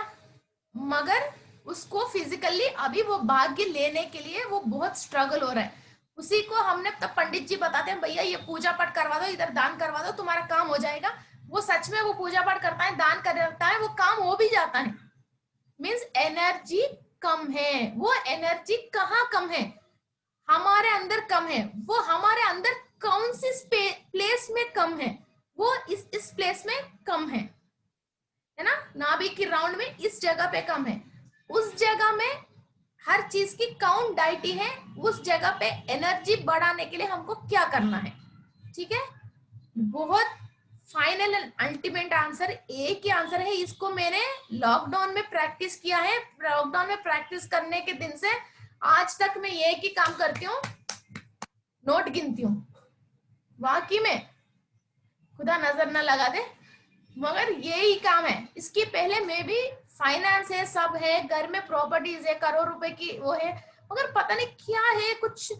मगर उसको फिजिकली अभी वो भाग्य लेने के लिए वो बहुत स्ट्रगल हो रहा है। उसी को हमने तब पंडित जी बताते हैं, भैया ये पूजा पाठ करवा दो, इधर दान करवा दो, तुम्हारा काम हो जाएगा। वो सच में वो पूजा पाठ करता है, दान करता है, वो काम हो भी जाता है। मीन्स एनर्जी कम है। वो एनर्जी कहाँ कम है, हमारे अंदर कम है। वो हमारे अंदर कौन सी प्लेस में कम है, वो इस प्लेस में कम है ना। नाभि की राउंड में इस जगह पे कम है। उस जगह में हर चीज की काउंट डाइटी है। उस जगह पे एनर्जी बढ़ाने के लिए हमको क्या करना है, ठीक है। बहुत फाइनल एंड अल्टीमेट आंसर एक ही आंसर है। इसको मैंने लॉकडाउन में प्रैक्टिस किया है। लॉकडाउन में प्रैक्टिस करने के दिन से आज तक मैं एक ही काम करती हूँ, नोट गिनती हूँ। वाकई में खुदा नजर ना लगा दे, मगर यही काम है। इसके पहले मैं भी फाइनेंस है, सब है, घर में प्रॉपर्टीज है, करोड़ रुपए की वो है, मगर पता नहीं क्या है, कुछ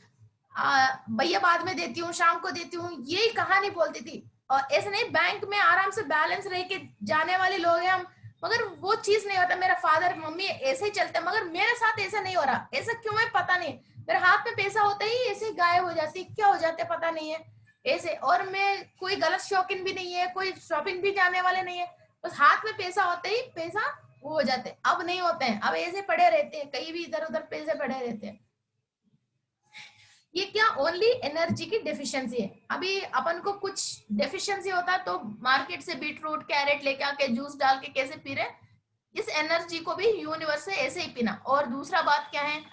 भैया बाद में देती हूँ, शाम को देती हूँ, यही कहानी बोलती थी। और ऐसे नहीं, बैंक में आराम से बैलेंस रह के जाने वाले लोग हैं हम, मगर वो चीज नहीं होता। मेरा फादर मम्मी ऐसे ही चलते, मगर मेरे साथ ऐसा नहीं हो रहा। ऐसा क्यों है पता नहीं। मेरे हाथ में पैसा होता ही ऐसे गायब हो जाती, क्या हो जाते पता नहीं है ऐसे। और मैं कोई गलत शौकीन भी नहीं है, कोई शॉपिंग भी जाने वाले नहीं है, बस हाथ में पैसा होते ही पैसा वो हो जाते। अब नहीं होते हैं, अब ऐसे पड़े रहते हैं, कहीं भी इधर उधर पैसे पड़े रहते हैं। ये क्या ओनली एनर्जी की डेफिशिएंसी है। अभी अपन को कुछ डेफिशिएंसी होता तो मार्केट से बीटरूट कैरेट लेके आके जूस डाल के कैसे पी रहे, इस एनर्जी को भी यूनिवर्स से ऐसे ही पीना। और दूसरा बात क्या है,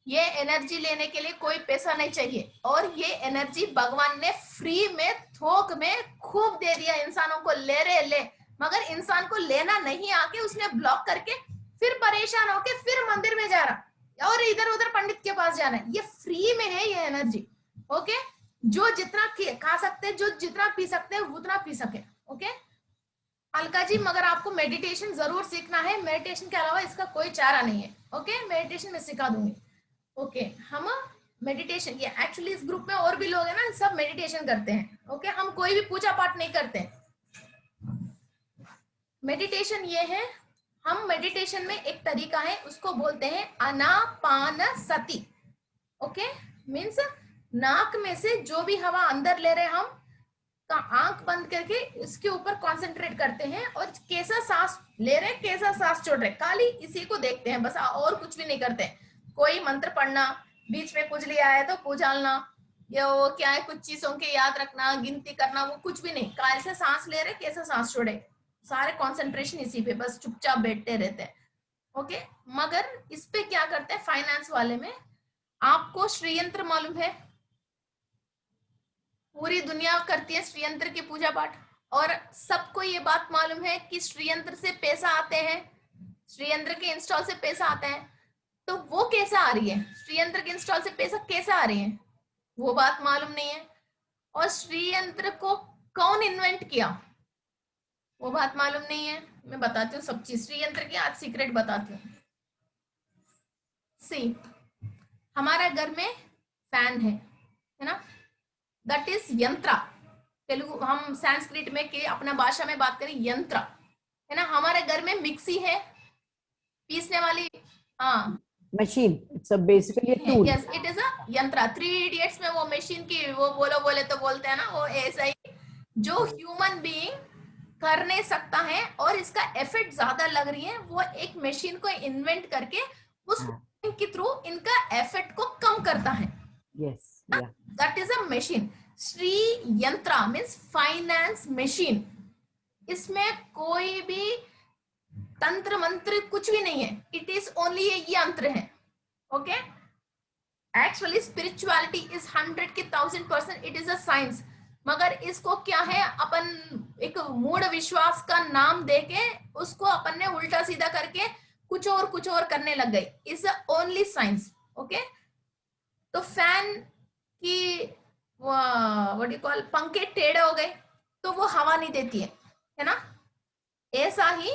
ये एनर्जी लेने के लिए कोई पैसा नहीं चाहिए, और ये एनर्जी भगवान ने फ्री में थोक में खूब दे दिया इंसानों को। ले रहे ले, मगर इंसान को लेना नहीं आके उसने ब्लॉक करके फिर परेशान होके फिर मंदिर में जा रहा और इधर उधर पंडित के पास जाना है। ये फ्री में है ये एनर्जी, ओके। जो जितना खा सकते हैं, जो जितना पी सकते हैं उतना पी सके, ओके। अलका जी, मगर आपको मेडिटेशन जरूर सीखना है, मेडिटेशन के अलावा इसका कोई चारा नहीं है, ओके। मेडिटेशन में सिखा दूंगी, ओके। हम मेडिटेशन, ये एक्चुअली इस ग्रुप में और भी लोग हैं ना, सब मेडिटेशन करते हैं, ओके। हम कोई भी पूजा पाठ नहीं करते। मेडिटेशन ये है, हम मेडिटेशन में एक तरीका है, उसको बोलते हैं आनापानसति, ओके। मीन्स नाक में से जो भी हवा अंदर ले रहे हम का आंख बंद करके इसके ऊपर कंसंट्रेट करते हैं, और कैसा सांस ले रहे कैसा सांस छोड़ रहे, खाली इसी को देखते हैं बस, और कुछ भी नहीं करते। कोई मंत्र पढ़ना, बीच में कुछ लिया है तो पूजालना, या वो क्या है कुछ चीजों के याद रखना, गिनती करना, वो कुछ भी नहीं। कैसे सांस ले रहे कैसे सांस छोड़े, सारे कंसंट्रेशन इसी पे, बस चुपचाप बैठते रहते हैं, ओके। मगर इस पे क्या करते हैं फाइनेंस वाले में, आपको श्रीयंत्र मालूम है, पूरी दुनिया करती है श्रीयंत्र की पूजा पाठ, और सबको ये बात मालूम है कि श्रीयंत्र से पैसा आते हैं, श्रीयंत्र के इंस्टॉल से पैसा आता है। तो वो कैसे आ रही है, श्रीयंत्र के इंस्टॉल से पैसा कैसे आ रही है, वो बात मालूम नहीं है। और श्रीयंत्र को कौन इन्वेंट किया, वो बात मालूम नहीं है। मैं बताती हूँ सब चीज, श्रीयंत्र की आज सीक्रेट बताती हूँ। सी, हमारा घर में फैन है ना, दैट इज यंत्र। तेलुगु हम संस्कृत में के अपना भाषा में बात करें यंत्र, है ना। हमारे घर में मिक्सी है, पीसने वाली, हाँ machine. It's a basically a tool. Yes it is a यंत्र। 3 इडियट्स में वो मशीन की वो बोले तो बोलते हैं ना, वो ऐसा ही जो ह्यूमन बीइंग कर नहीं सकता है और इसका एफर्ट ज्यादा लग रही है, वो एक मशीन को इन्वेंट करके उस के थ्रू इनका एफर्ट को कम करता है। Yes, yeah. That is a machine. Shri यंत्रा मीन्स फाइनेंस मशीन। इसमें कोई भी तंत्र मंत्र कुछ भी नहीं है, इट इज ओनली ये यंत्र है। ओके, एक्चुअली स्पिरिचुअलिटी इज 100 के 1000%, इट इज अ साइंस। मगर इसको क्या है, अपन एक मूढ़ विश्वास का नाम देके उसको अपन ने उल्टा सीधा करके कुछ और करने लग गए। Is only science. ओके, तो फैन की व्हाट यू कॉल पंखे टेढ़े हो गए तो वो हवा नहीं देती है ना। ऐसा ही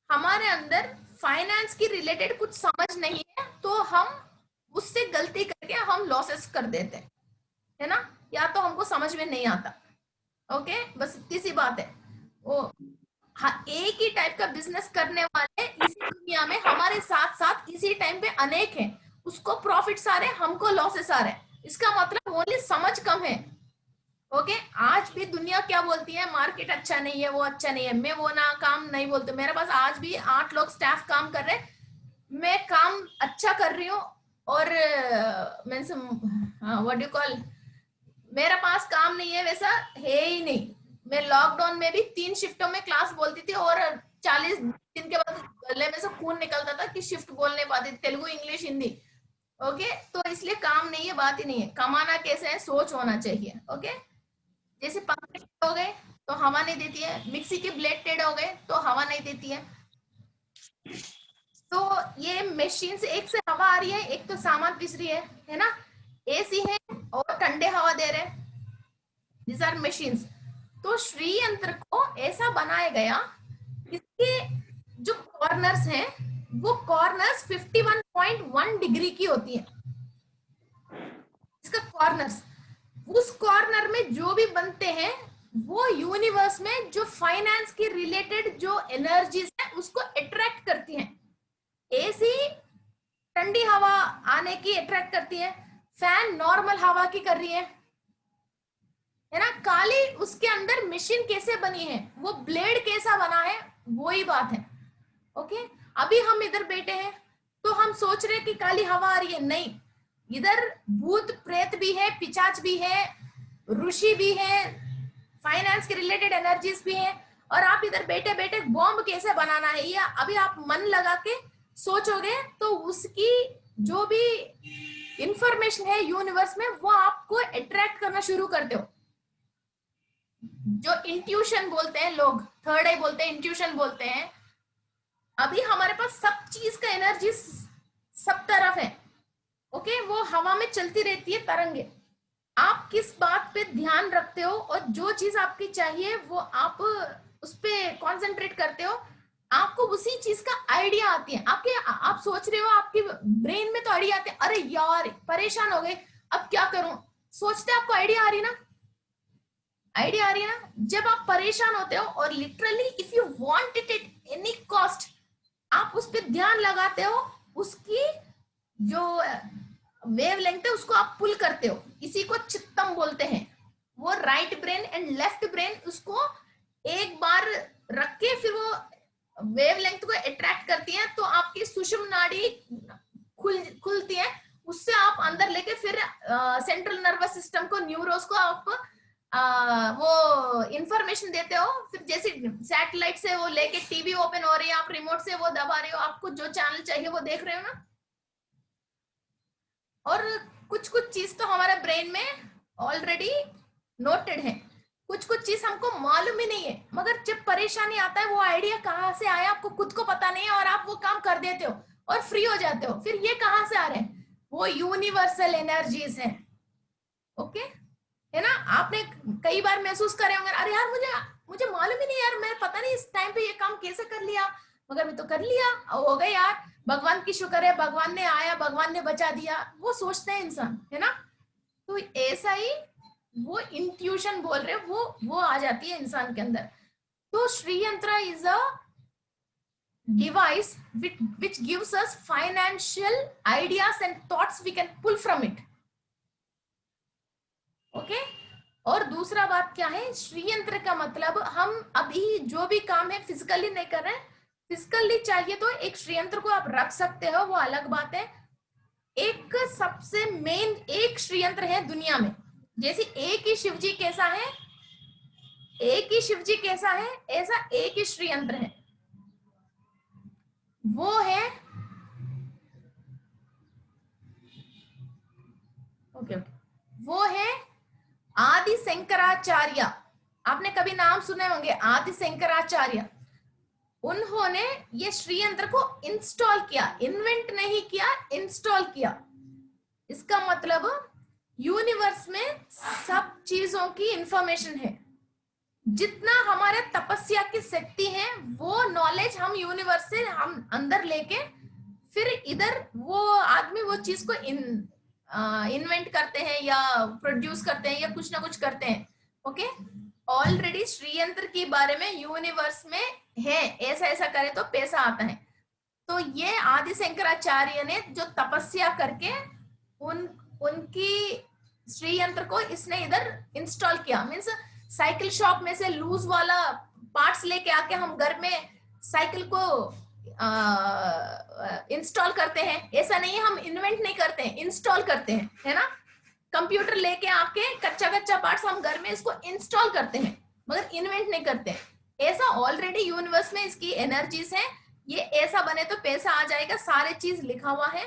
हमारे अंदर फाइनेंस की रिलेटेड कुछ समझ नहीं है तो हम उससे गलती करके हम लॉसेस कर देते हैं, है ना, या तो हमको समझ में नहीं आता। ओके, बस इतनी सी बात है। वो हाँ, एक ही टाइप का बिजनेस करने वाले इसी दुनिया में हमारे साथ साथ इसी टाइम पे अनेक हैं। उसको प्रॉफिट्स आ रहे हैं, हमको लॉसेस आ रहे हैं। इसका मतलब ओनली समझ कम है। ओके, आज भी दुनिया क्या बोलती है, मार्केट अच्छा नहीं है, वो अच्छा नहीं है। मैं वो ना काम नहीं बोलती, मेरे पास आज भी 8 लोग स्टाफ काम कर रहे हैं, मैं काम अच्छा कर रही हूँ। और मीन्स व्हाट डू कॉल, मेरे पास काम नहीं है वैसा है ही नहीं। मैं लॉकडाउन में भी 3 शिफ्टों में क्लास बोलती थी और 40 दिन के बाद गले में से खून निकलता था कि शिफ्ट बोल नहीं पाती, तेलुगु इंग्लिश हिंदी। ओके, तो इसलिए काम नहीं है, बात ही नहीं है। कमाना कैसे है, सोच होना चाहिए। ओके, जैसे पंखे टेढ़े हो गए तो हवा नहीं देती है, मिक्सी के ब्लेड टेढ़े हो गए तो हवा नहीं देती है। तो ये मशीन से एक से हवा आ रही है, एक तो सामान पिस रही है ना। एसी है और ठंडे हवा दे रहे हैं, दिस आर मशीन्स। तो श्री यंत्र को ऐसा बनाया गया, इसके जो कॉर्नर्स हैं वो कॉर्नर्स 51.1 डिग्री की होती है। इसका कॉर्नर्स, उस कॉर्नर में जो भी बनते हैं वो यूनिवर्स में जो फाइनेंस के रिलेटेड जो एनर्जीज है उसको अट्रैक्ट करती हैं। एसी ठंडी हवा आने की अट्रैक्ट करती है, फैन नॉर्मल हवा की कर रही है ना। काली उसके अंदर मशीन कैसे बनी है, वो ब्लेड कैसा बना है, वो ही बात है। ओके, अभी हम इधर बैठे हैं तो हम सोच रहे हैं कि काली हवा आ रही है, नहीं, इधर भूत प्रेत भी है, पिशाच भी है, ऋषि भी है, फाइनेंस के रिलेटेड एनर्जीज भी है। और आप इधर बैठे बैठे बॉम्ब कैसे बनाना है, या अभी आप मन लगा के सोचोगे तो उसकी जो भी इंफॉर्मेशन है यूनिवर्स में वो आपको अट्रैक्ट करना शुरू करते हो। जो इंट्यूशन बोलते हैं लोग, थर्ड आई बोलते हैं, इंट्यूशन बोलते हैं। अभी हमारे पास सब चीज का एनर्जी सब तरफ है। ओके, वो हवा में चलती रहती है तरंगे। आप किस बात पे ध्यान रखते हो और जो चीज आपकी चाहिए वो आप उस पे कॉन्सेंट्रेट करते हो, आपको उसी चीज का आइडिया आती है। आप सोच रहे हो, आपके ब्रेन में तो आइडिया आते हैं, अरे यार परेशान हो गए अब क्या करूं, सोचते आपको आइडिया आ रही ना, आइडिया आ रही है ना। जब आप परेशान होते हो और literally if you want it at any cost, आप उस पर ध्यान लगाते हो, उसकी जो वेव लेंथ है उसको आप पुल करते हो, इसी को चित्तम बोलते हैं। वो right brain and left brain उसको एक बार रख के फिर वो वेव लेंथ को अट्रैक्ट करती है, तो आपकी सुषुम्ना नाड़ी खुलती है, उससे आप अंदर लेके फिर सेंट्रल नर्वस सिस्टम को, न्यूरोस को आप वो इंफॉर्मेशन देते हो। फिर जैसे सैटेलाइट से वो लेके टीवी ओपन हो रही है, आप रिमोट से वो दबा रहे हो, आपको जो चैनल चाहिए वो देख रहे हो ना। और कुछ कुछ चीज तो हमारे ब्रेन में ऑलरेडी नोटेड है, कुछ कुछ चीज हमको मालूम ही नहीं है। मगर जब परेशानी आता है वो आइडिया कहाँ से आया आपको खुद को पता नहीं है, और आप वो काम कर देते हो और फ्री हो जाते हो। फिर ये कहाँ से आ रहे हैं, वो यूनिवर्सल एनर्जीज है। ओके, है ना। आपने कई बार महसूस करे होंगे, अरे यार मुझे मालूम ही नहीं यार, मैं पता नहीं इस टाइम पे ये काम कैसे कर लिया, मगर मैं तो कर लिया, हो गए यार, भगवान की शुक्र है, भगवान ने आया, भगवान ने बचा दिया, वो सोचते हैं इंसान, है ना। तो ऐसा ही वो इंट्यूशन बोल रहे वो आ जाती है इंसान के अंदर। तो श्री यंत्र is a device which gives us financial ideas and thoughts we can pull from it. Okay? और दूसरा बात क्या है, श्रीयंत्र का मतलब हम अभी जो भी काम है फिजिकली नहीं कर रहे हैं, फिजिकली चाहिए तो एक श्रीयंत्र को आप रख सकते हो, वो अलग बात है। एक सबसे मेन एक श्रीयंत्र है दुनिया में, जैसे एक ही शिव जी कैसा है, एक ही शिव जी कैसा है, ऐसा एक ही श्रीयंत्र है, वो है ओके वो है आदि शंकराचार्य। आपने कभी नाम सुने होंगे आदि शंकराचार्य। उन्होंने ये श्रीयंत्र को इंस्टॉल किया, इन्वेंट नहीं किया, इंस्टॉल किया। इसका मतलब यूनिवर्स में सब चीजों की इंफॉर्मेशन है, जितना हमारे तपस्या की शक्ति है वो नॉलेज हम यूनिवर्स से हम अंदर लेके फिर इधर वो आदमी वो चीज को इन्वेंट करते हैं या प्रोड्यूस करते हैं या कुछ ना कुछ करते हैं। ओके, ऑलरेडी श्रीयंत्र के बारे में यूनिवर्स में है, ऐसा ऐसा करे तो पैसा आता है। तो ये आदि शंकराचार्य ने जो तपस्या करके उनकी श्रीयंत्र को इसने इधर इंस्टॉल किया। मीन्स साइकिल शॉप में से लूज वाला पार्ट्स लेके आके हम घर में साइकिल को इंस्टॉल करते हैं, ऐसा नहीं है, हम इन्वेंट नहीं करते हैं, इंस्टॉल करते हैं, है ना। कंप्यूटर लेके आके कच्चा कच्चा पार्ट्स हम घर में इसको इंस्टॉल करते हैं, मगर इन्वेंट नहीं करते हैं। ऐसा ऑलरेडी यूनिवर्स में इसकी एनर्जीज है, ये ऐसा बने तो पैसा आ जाएगा, सारे चीज लिखा हुआ है।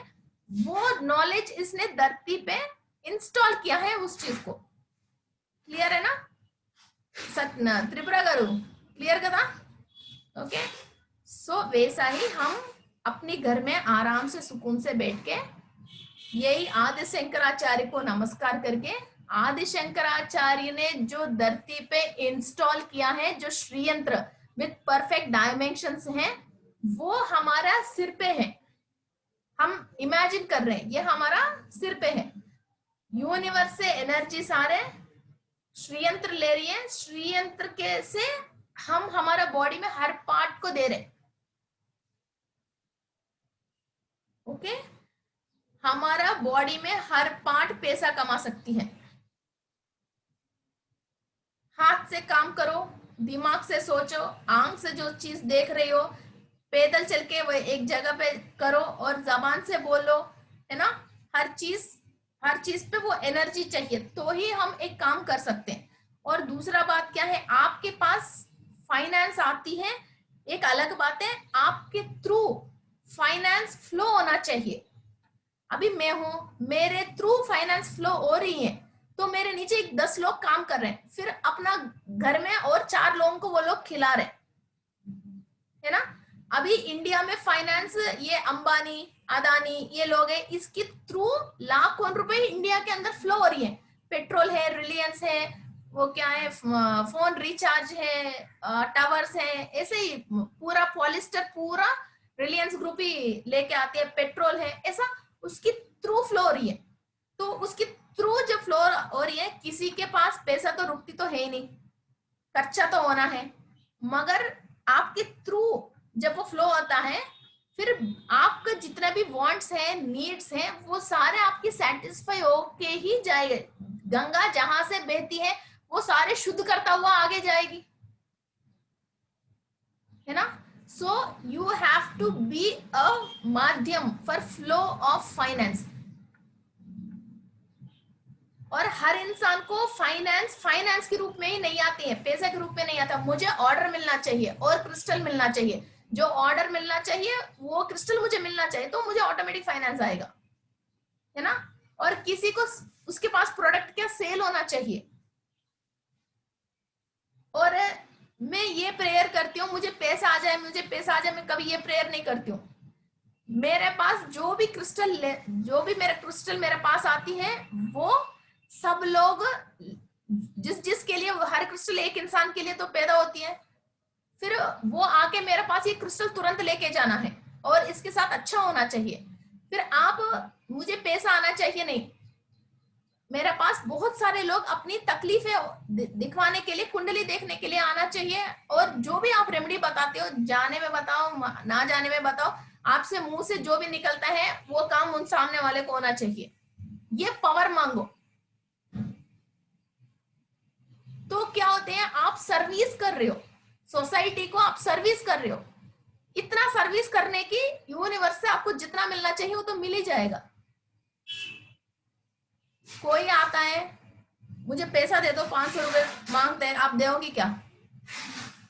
वो नॉलेज इसने धरती पे इंस्टॉल किया है उस चीज को। क्लियर है ना सतना त्रिपुरा गारू, क्लियर कथा? ओके, सो वैसा ही हम अपने घर में आराम से सुकून से बैठ के यही आदि शंकराचार्य को नमस्कार करके, आदि शंकराचार्य ने जो धरती पे इंस्टॉल किया है जो श्रीयंत्र विद परफेक्ट डायमेंशंस हैं, वो हमारा सिर पे है। हम इमेजिन कर रहे हैं ये हमारा सिर पे है, यूनिवर्स से एनर्जी सारे श्रीयंत्र ले रही है, श्रीयंत्र के से हम हमारा बॉडी में हर पार्ट को दे रहे। ओके, हमारा बॉडी में हर पार्ट पैसा कमा सकती है। हाथ से काम करो, दिमाग से सोचो, आंख से जो चीज देख रही हो, पैदल चल के वो एक जगह पे करो और जबान से बोलो, है ना। हर चीज पे वो एनर्जी चाहिए तो ही हम एक काम कर सकते हैं। और दूसरा बात क्या है, आपके पास फाइनेंस आती है, एक अलग बात है, आपके थ्रू फाइनेंस फ्लो होना चाहिए। अभी मैं हूं, मेरे थ्रू फाइनेंस फ्लो हो रही है, तो मेरे नीचे 10 लोग काम कर रहे हैं, फिर अपना घर में और 4 लोगों को वो लोग खिला रहे, है ना। अभी इंडिया में फाइनेंस ये अंबानी अदानी ये लोग है, इसके थ्रू लाखों रुपए इंडिया के अंदर फ्लो हो रही है। पेट्रोल है, रिलायंस है, वो क्या है, फोन रिचार्ज है, टावर्स है, ऐसे ही पूरा पॉलिस्टर पूरा रिलायंस ग्रुप ही लेके आती है, पेट्रोल है, ऐसा उसकी थ्रू फ्लो हो रही है। तो उसकी थ्रू जब फ्लो हो रही है, किसी के पास पैसा तो रुकती तो है ही नहीं, खर्चा तो होना है, मगर आपके थ्रू जब वो फ्लो होता है, फिर आपका जितना भी वांट्स हैं, नीड्स हैं, वो सारे आपकी सेटिस्फाई होके ही जाएंगे। गंगा जहां से बहती है वो सारे शुद्ध करता हुआ आगे जाएगी, है ना। So you have to be a माध्यम फॉर फ्लो ऑफ फाइनेंस। और हर इंसान को फाइनेंस के रूप में ही नहीं आती है, पैसे के रूप में नहीं आता। मुझे ऑर्डर मिलना चाहिए और क्रिस्टल मिलना चाहिए, जो ऑर्डर मिलना चाहिए वो क्रिस्टल मुझे मिलना चाहिए, तो मुझे ऑटोमेटिक फाइनेंस आएगा, है ना। और किसी को उसके पास प्रोडक्ट क्या सेल होना चाहिए। और मैं ये प्रेयर करती हूँ मुझे पैसा आ जाए, मुझे पैसा आ जाए, मैं कभी ये प्रेयर नहीं करती हूँ। मेरे पास जो भी मेरा क्रिस्टल मेरे पास आती है, वो सब लोग जिसके लिए, हर क्रिस्टल एक इंसान के लिए तो पैदा होती है, फिर वो आके मेरे पास ये क्रिस्टल तुरंत लेके जाना है और इसके साथ अच्छा होना चाहिए। फिर आप मुझे पैसा आना चाहिए नहीं, मेरे पास बहुत सारे लोग अपनी तकलीफें दिखवाने के लिए, कुंडली देखने के लिए आना चाहिए। और जो भी आप रेमेडी बताते हो, जाने में बताओ ना जाने में बताओ, आपसे मुंह से जो भी निकलता है वो काम उन सामने वाले को होना चाहिए। ये पावर मांगो। तो क्या होते हैं, आप सर्विस कर रहे हो सोसाइटी को, आप सर्विस कर रहे हो। इतना सर्विस करने की यूनिवर्स से आपको जितना मिलना चाहिए वो तो मिल ही जाएगा। कोई आता है, मुझे पैसा दे दो, 500 रुपए मांगते हैं, आप दोगे क्या?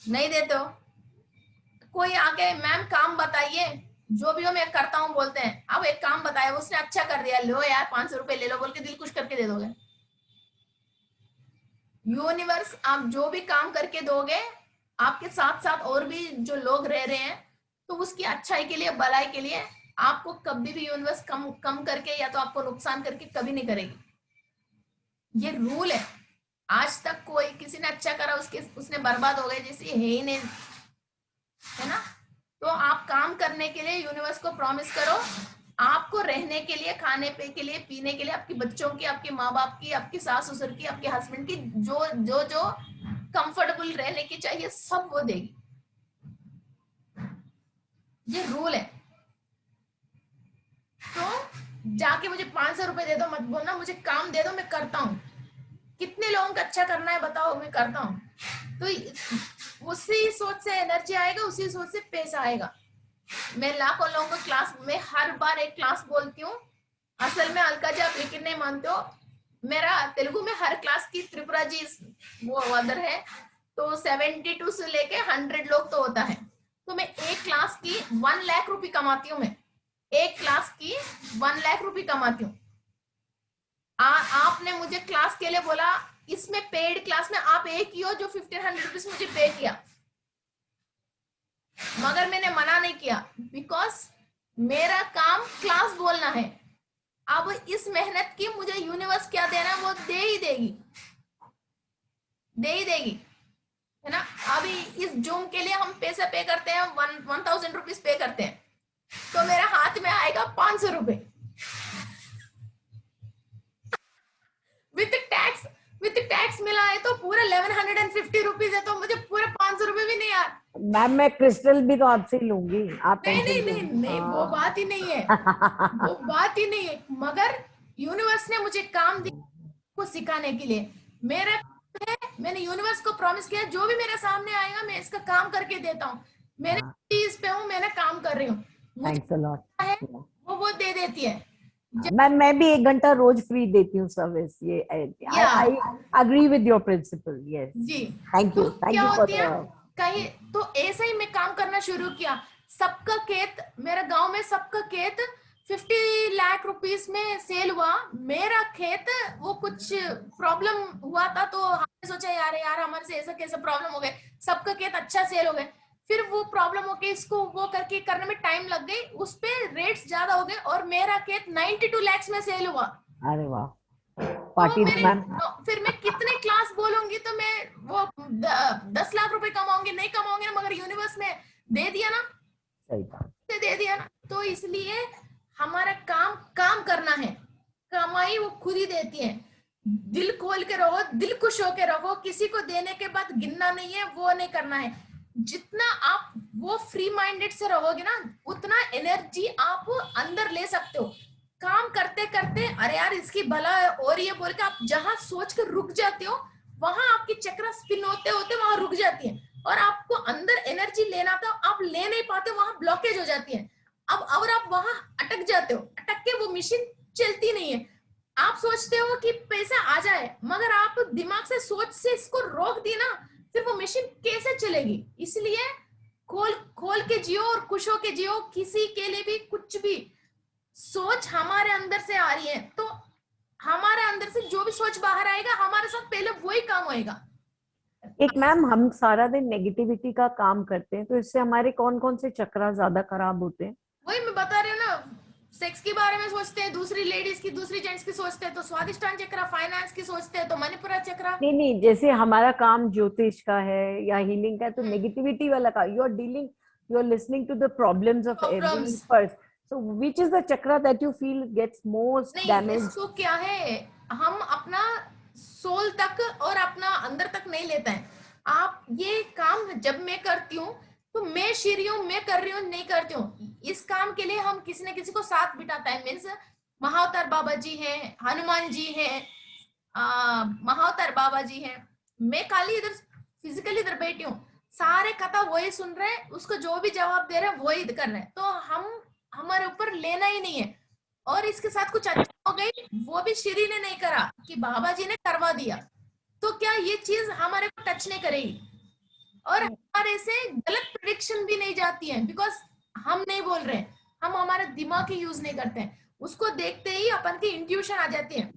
नहीं देते हो। कोई आके मैम काम बताइए, जो भी हो मैं करता हूँ बोलते हैं, अब एक काम बताया, उसने अच्छा कर दिया, लो यार 500 रुपए ले लो बोल के दिल खुश करके दे दोगे। यूनिवर्स आप जो भी काम करके दोगे, आपके साथ साथ और भी जो लोग रह रहे हैं, तो उसकी अच्छाई के लिए, भलाई के लिए आपको कभी भी यूनिवर्स कम करके या तो आपको नुकसान करके कभी नहीं करेगी। ये रूल है। आज तक कोई किसी ने अच्छा करा उसने बर्बाद हो गए जैसे है ही नहीं, है ना। तो आप काम करने के लिए यूनिवर्स को प्रॉमिस करो, आपको रहने के लिए, खाने पे के लिए, पीने के लिए, आपके बच्चों की, आपके माँ बाप की, आपकी सास ससुर की, आपके हस्बैंड की, जो जो जो कंफर्टेबल रहने की चाहिए सब वो देगी। ये रूल है। तो जाके मुझे 500 रुपए दे दो मत बोलना, मुझे काम दे दो, मैं करता हूँ। कितने लोगों का अच्छा करना है बताओ, मैं करता हूँ। तो उसी सोच से एनर्जी आएगा, उसी सोच से पैसा आएगा। मैं लाखों लोगों को क्लास में हर बार एक क्लास बोलती हूँ। असल में अलका जी आप यकीन नहीं मानते हो, मेरा तेलुगु में हर क्लास की त्रिपुरा जी वो अदर है, तो 72 से लेके 100 लोग तो होता है। तो मैं एक क्लास की 1 लाख रुपए कमाती हूँ। मैं एक क्लास की 1 लाख रुपए कमाती हूँ। आपने मुझे क्लास के लिए बोला, इसमें पेड क्लास में आप एक ही हो जो 1500 रुपीज मुझे पे किया, मगर मैंने मना नहीं किया, बिकॉज मेरा काम क्लास बोलना है। अब इस मेहनत की मुझे यूनिवर्स क्या देना वो दे ही देगी, दे ही देगी, है ना। अभी इस जूम के लिए हम पैसे पे करते हैं, 1000 रुपीज पे करते हैं, तो मेरे हाथ में आएगा 500 रुपए विथ टैक्स मिला है तो पूरा 1150 रुपीज है, तो मुझे पूरे 500 रुपए भी नहीं यार। मैम मैं क्रिस्टल भी तो आपसे ही लूंगी, आप नहीं टेंशन नहीं नहीं नहीं, वो बात ही नहीं है, वो बात ही नहीं है। मगर यूनिवर्स ने मुझे काम दिया को सिखाने के लिए। मेरा है, मैंने यूनिवर्स को प्रॉमिस किया जो भी मेरे सामने आएगा मैं इसका काम करके देता हूँ। मैंने इस पे हूँ, मैंने काम कर रही हूँ, मुझे थैंक्स अ लॉट। है वो दे देती है। मैम मैं भी 1 घंटा रोज फ्री देती हूँ सर्विस। ये I agree with your principle. Yes जी। थैंक तो यू क्या फॉर होती है, कहीं तो ऐसे ही मैं काम करना शुरू किया। सबका खेत, मेरे गांव में सबका खेत 50 लाख रुपीस में सेल हुआ। मेरा खेत वो कुछ प्रॉब्लम हुआ था, तो हमने सोचा यार हमारे से ऐसा कैसे प्रॉब्लम हो गए, सबका खेत अच्छा सेल हो गए। फिर वो प्रॉब्लम हो गई, इसको वो करके करने में टाइम लग गई, उस पे रेट्स ज्यादा हो गए और मेरा खेत 92 लाख में सेल हुआ। अरे वाह तो पार्टी मैम। फिर मैं कितने क्लास बोलूंगी तो मैं वो 10 लाख रुपए कमाऊंगी, नहीं कमाऊंगी ना, मगर यूनिवर्स ने दे दिया ना, सही बात। दे दिया ना। तो इसलिए हमारा काम करना है, कमाई वो खुद ही देती है। दिल खोल के रहो, दिल खुश होके रहो, किसी को देने के बाद गिनना नहीं है, वो नहीं करना है। जितना आप वो फ्री माइंडेड से रहोगे ना, उतना एनर्जी आप अंदर ले सकते हो। काम करते करते अरे यार इसकी भला और ये बोल के आप जहां सोच कर रुक जाते हो, वहां आपकी चक्र स्पिन होते होते वहां रुक जाती है, और आपको अंदर एनर्जी लेना था आप ले नहीं पाते, वहां ब्लॉकेज हो जाती है। अब अगर आप वहां अटक जाते हो, अटक के वो मशीन चलती नहीं है। आप सोचते हो कि पैसा आ जाए, मगर आप दिमाग से सोच से इसको रोक दी ना, फिर वो मशीन कैसे चलेगी। इसलिए खोल के जियो और खुश होके जियो। किसी के लिए भी कुछ भी सोच हमारे अंदर से आ रही है, तो हमारे अंदर से जो भी सोच बाहर आएगा हमारे साथ पहले वही काम होएगा। एक मैम हम सारा दिन नेगेटिविटी का काम करते हैं, तो इससे हमारे कौन कौन से चक्र ज्यादा खराब होते हैं? वही मैं बता रही हूँ ना, सेक्स के बारे में सोचते हैं, दूसरी लेडीज की, दूसरी जेंट्स की सोचते हैं तो स्वादिष्टान चक्र, फाइनेंस की सोचते हैं तो मणिपुरा चक्र। नहीं जैसे हमारा काम ज्योतिष का है या हीलिंग का है, तो नेगेटिविटी वाला का you are listening to the problems of every person, So which is the chakra that you feel gets most नहीं, damaged? इसको क्या है, हम अपना सोल तक और अपना अंदर तक नहीं लेते हैं. आप ये काम जब मैं करती हूँ तो मैं श्री हूँ, मैं कर रही हूँ, नहीं करती हूँ. इस काम के लिए हम किसी न किसी को साथ बिठाता है. मीन्स महाअवतार बाबा जी हैं, हनुमान जी हैं, महाअवतार बाबा जी हैं. मैं खाली इधर फिजिकली इधर बैठी हूँ, सारे कथा वही सुन रहे हैं, उसको जो भी जवाब दे रहे हैं वही कर रहे हैं. तो हम हमारे ऊपर लेना ही नहीं है. और इसके साथ कुछ अच्छा हो गई, वो भी श्री ने नहीं करा कि बाबा जी ने करवा दिया, तो क्या ये चीज हमारे को टच नहीं करेगी. और हमारे से गलत प्रेडिक्शन भी नहीं जाती है, बिकॉज हम नहीं बोल रहे हैं, हम हमारा दिमाग ही यूज नहीं करते हैं. उसको देखते ही अपन की इंट्यूशन आ जाती है.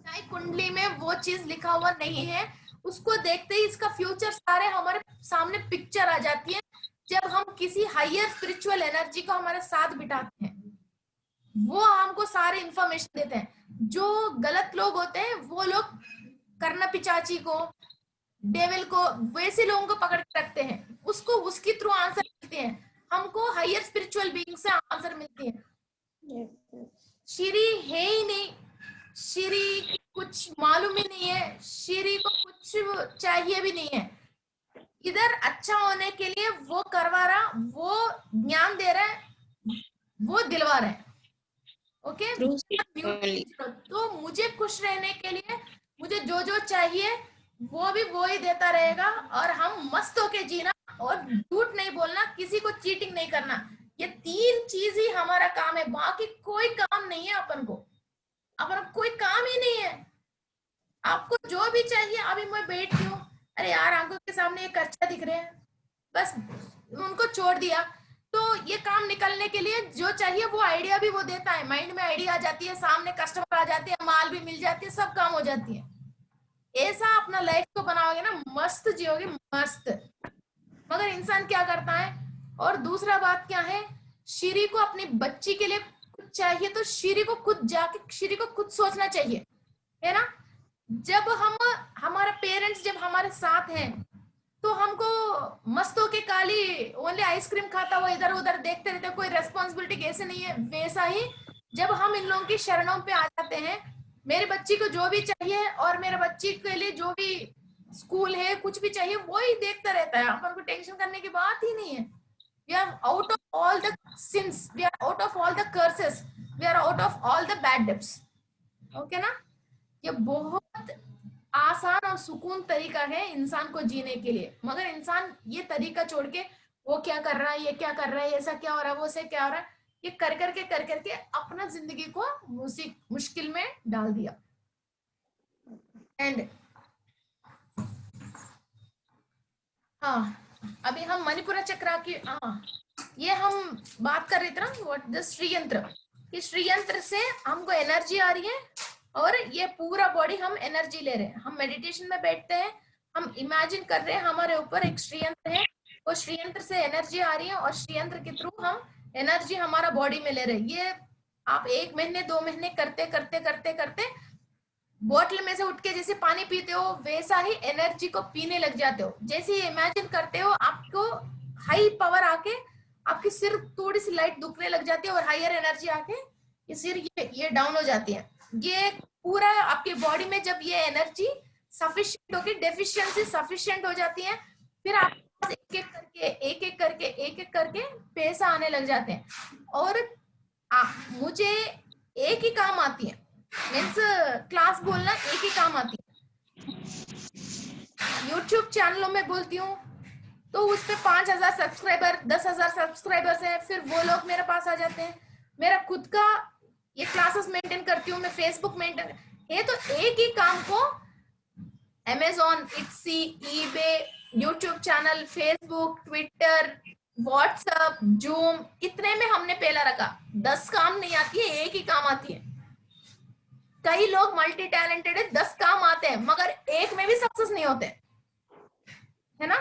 चाहे कुंडली में वो चीज लिखा हुआ नहीं है, उसको देखते ही इसका फ्यूचर सारे हमारे सामने पिक्चर आ जाती है. जब हम किसी हायर स्पिरिचुअल एनर्जी को हमारे साथ बिठाते हैं, वो हमको सारे इंफॉर्मेशन देते हैं. जो गलत लोग होते हैं वो लोग करना पिचाची को, डेविल को, वैसे लोगों को पकड़ के रखते हैं, उसको उसकी थ्रू आंसर मिलते हैं. हमको हायर स्पिरिचुअल बीइंग से आंसर मिलती है. श्री है ही नहीं, श्री कुछ मालूम ही नहीं है, श्री को कुछ चाहिए भी नहीं है. इधर अच्छा होने के लिए वो करवा रहा, वो ज्ञान दे रहा है, वो दिलवा रहा है. ओके, तो मुझे खुश रहने के लिए मुझे जो जो चाहिए वो भी वो ही देता रहेगा. और हम मस्त होके जीना और झूठ नहीं बोलना, किसी को चीटिंग नहीं करना. ये 3 चीज ही हमारा काम है, बाकी कोई काम नहीं है. अपन को कोई काम ही नहीं है. आपको जो भी चाहिए, अभी मैं बैठी हूँ, अरे यार आंखों के सामने एक अच्छा दिख रहे हैं, बस उनको छोड़ दिया. तो ये काम निकलने के लिए जो चाहिए वो आइडिया भी वो देता है. माइंड में आइडिया आ जाती है, सामने कस्टमर आ जाते हैं, माल भी मिल जाती है, सब काम हो जाती है. ऐसा अपना लाइफ को बनाओगे ना, मस्त जियोगे, मस्त. मगर इंसान क्या करता है, और दूसरा बात क्या है, श्री को अपनी बच्ची के लिए कुछ चाहिए तो श्री को खुद जाके श्री को खुद सोचना चाहिए, है ना. जब हम हमारा पेरेंट्स जब हमारे साथ हैं तो हमको मस्तों के काली ओनली आइसक्रीम खाता हुआ इधर उधर देखते रहते, कोई रेस्पॉन्सिबिलिटी कैसे नहीं है. वैसा ही जब हम इन लोगों की शरणों पे आ जाते हैं, मेरे बच्ची को जो भी चाहिए और मेरे बच्ची के लिए जो भी स्कूल है कुछ भी चाहिए वो ही देखता रहता है. अपन को टेंशन करने की बात ही नहीं है. We are out of all the sins, we are out of all the curses, we are out of all the bad dips. Okay ना. ये बहुत आसान और सुकून तरीका है इंसान को जीने के लिए. मगर इंसान ये तरीका छोड़ के वो क्या कर रहा है, ये क्या कर रहा है, ऐसा क्या हो रहा है, वो से क्या हो रहा है, ये कर करके अपना जिंदगी को मुश्किल में डाल दिया. एंड अभी हम मणिपुरा चक्र की ये हम बात कर रहे थे ना, व्हाट द श्री यंत्र. ये श्री यंत्र से हमको एनर्जी आ रही है और ये पूरा बॉडी हम एनर्जी ले रहे हैं. हम मेडिटेशन में बैठते हैं, हम इमेजिन कर रहे हैं हमारे ऊपर एक श्री यंत्र है, और श्री यंत्र से एनर्जी आ रही है और श्री यंत्र के थ्रू हम एनर्जी हमारा बॉडी में ले रहे हैं. ये आप 1 महीने 2 महीने करते करते करते करते बोतल में से उठ के जैसे पानी पीते हो वैसा ही एनर्जी को पीने लग जाते हो. जैसे ही इमेजिन करते हो आपको हाई पावर आके आपकी सिर थोड़ी सी लाइट दुखने लग जाती है और हायर एनर्जी आके ये सिर ये डाउन हो जाती है. ये पूरा आपके बॉडी में जब ये एनर्जी सफिशिएंट होगी, डेफिशिएंसी सफिशिएंट हो जाती है, फिर आप एक एक करके पैसा आने लग जाते हैं. और मुझे एक ही काम आती है, मीन्स क्लास बोलना एक ही काम आती है. यूट्यूब चैनलों में बोलती हूँ तो उस पे 5,000 सब्सक्राइबर 10,000 सब्सक्राइबर्स हैं, फिर वो लोग मेरे पास आ जाते हैं. मेरा खुद का ये क्लासेस मेंटेन करती हूँ मैं, फेसबुक मेंटेन है, तो एक ही काम को Amazon, Etsy, eBay, YouTube channel, Facebook, Twitter, WhatsApp, Zoom, इतने में हमने पहला रखा. 10 काम नहीं आती है, एक ही काम आती है. कई लोग मल्टी टैलेंटेड है, 10 काम आते हैं मगर एक में भी सक्सेस नहीं होते, है ना.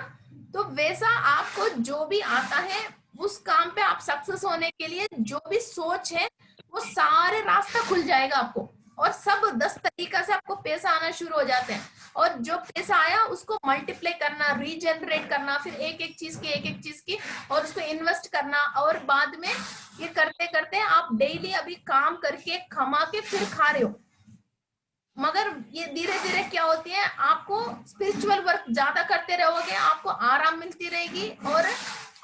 तो वैसा आपको जो भी आता है उस काम पे आप सक्सेस होने के लिए जो भी सोच है वो सारे रास्ता खुल जाएगा आपको. और सब 10 तरीका से आपको पैसा आना शुरू हो जाते हैं। और जो पैसा आया उसको मल्टीप्लाई करना, रीजनरेट करना, फिर एक एक चीज की और उसको इन्वेस्ट करना, और बाद में ये करते करते आप डेली अभी काम करके कमा के फिर खा रहे हो। मगर ये धीरे धीरे क्या होती है, आपको स्पिरिचुअल वर्क ज्यादा करते रहोगे, आपको आराम मिलती रहेगी और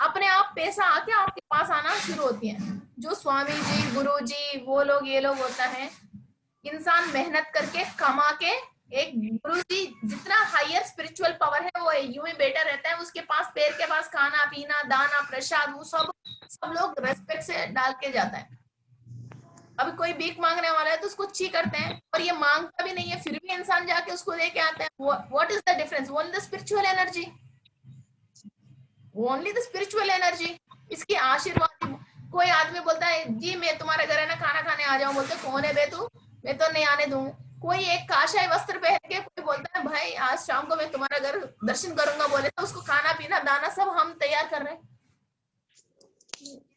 अपने आप पैसा आके आपके पास आना शुरू होती है। जो स्वामी जी, गुरु जी, वो लोग ये लोग होता है, इंसान मेहनत करके कमा के, एक गुरु जी जितना हायर स्पिरिचुअल पावर है वो यूं ही बैठा रहता है, उसके पास पैर के पास खाना पीना दाना प्रसाद वो सब लोग रेस्पेक्ट से डाल के जाता है। अभी कोई भीख मांगने वाला है तो उसको ची करते हैं, और ये मांगता भी नहीं है फिर भी इंसान जाके उसको लेके आता है। What is the difference? Only the spiritual energy, only the spiritual energy. इसकी आशीर्वाद। कोई आदमी बोलता है जी मैं तुम्हारे घर है ना खाना खाने आ जाऊं, बोलते कौन है बे तू, मैं तो नहीं आने दूंगा। कोई एक काशाई वस्त्र पहन के कोई बोलता है भाई आज शाम को मैं तुम्हारा घर दर्शन करूंगा, बोले तो उसको खाना पीना दाना सब हम तैयार कर रहे हैं।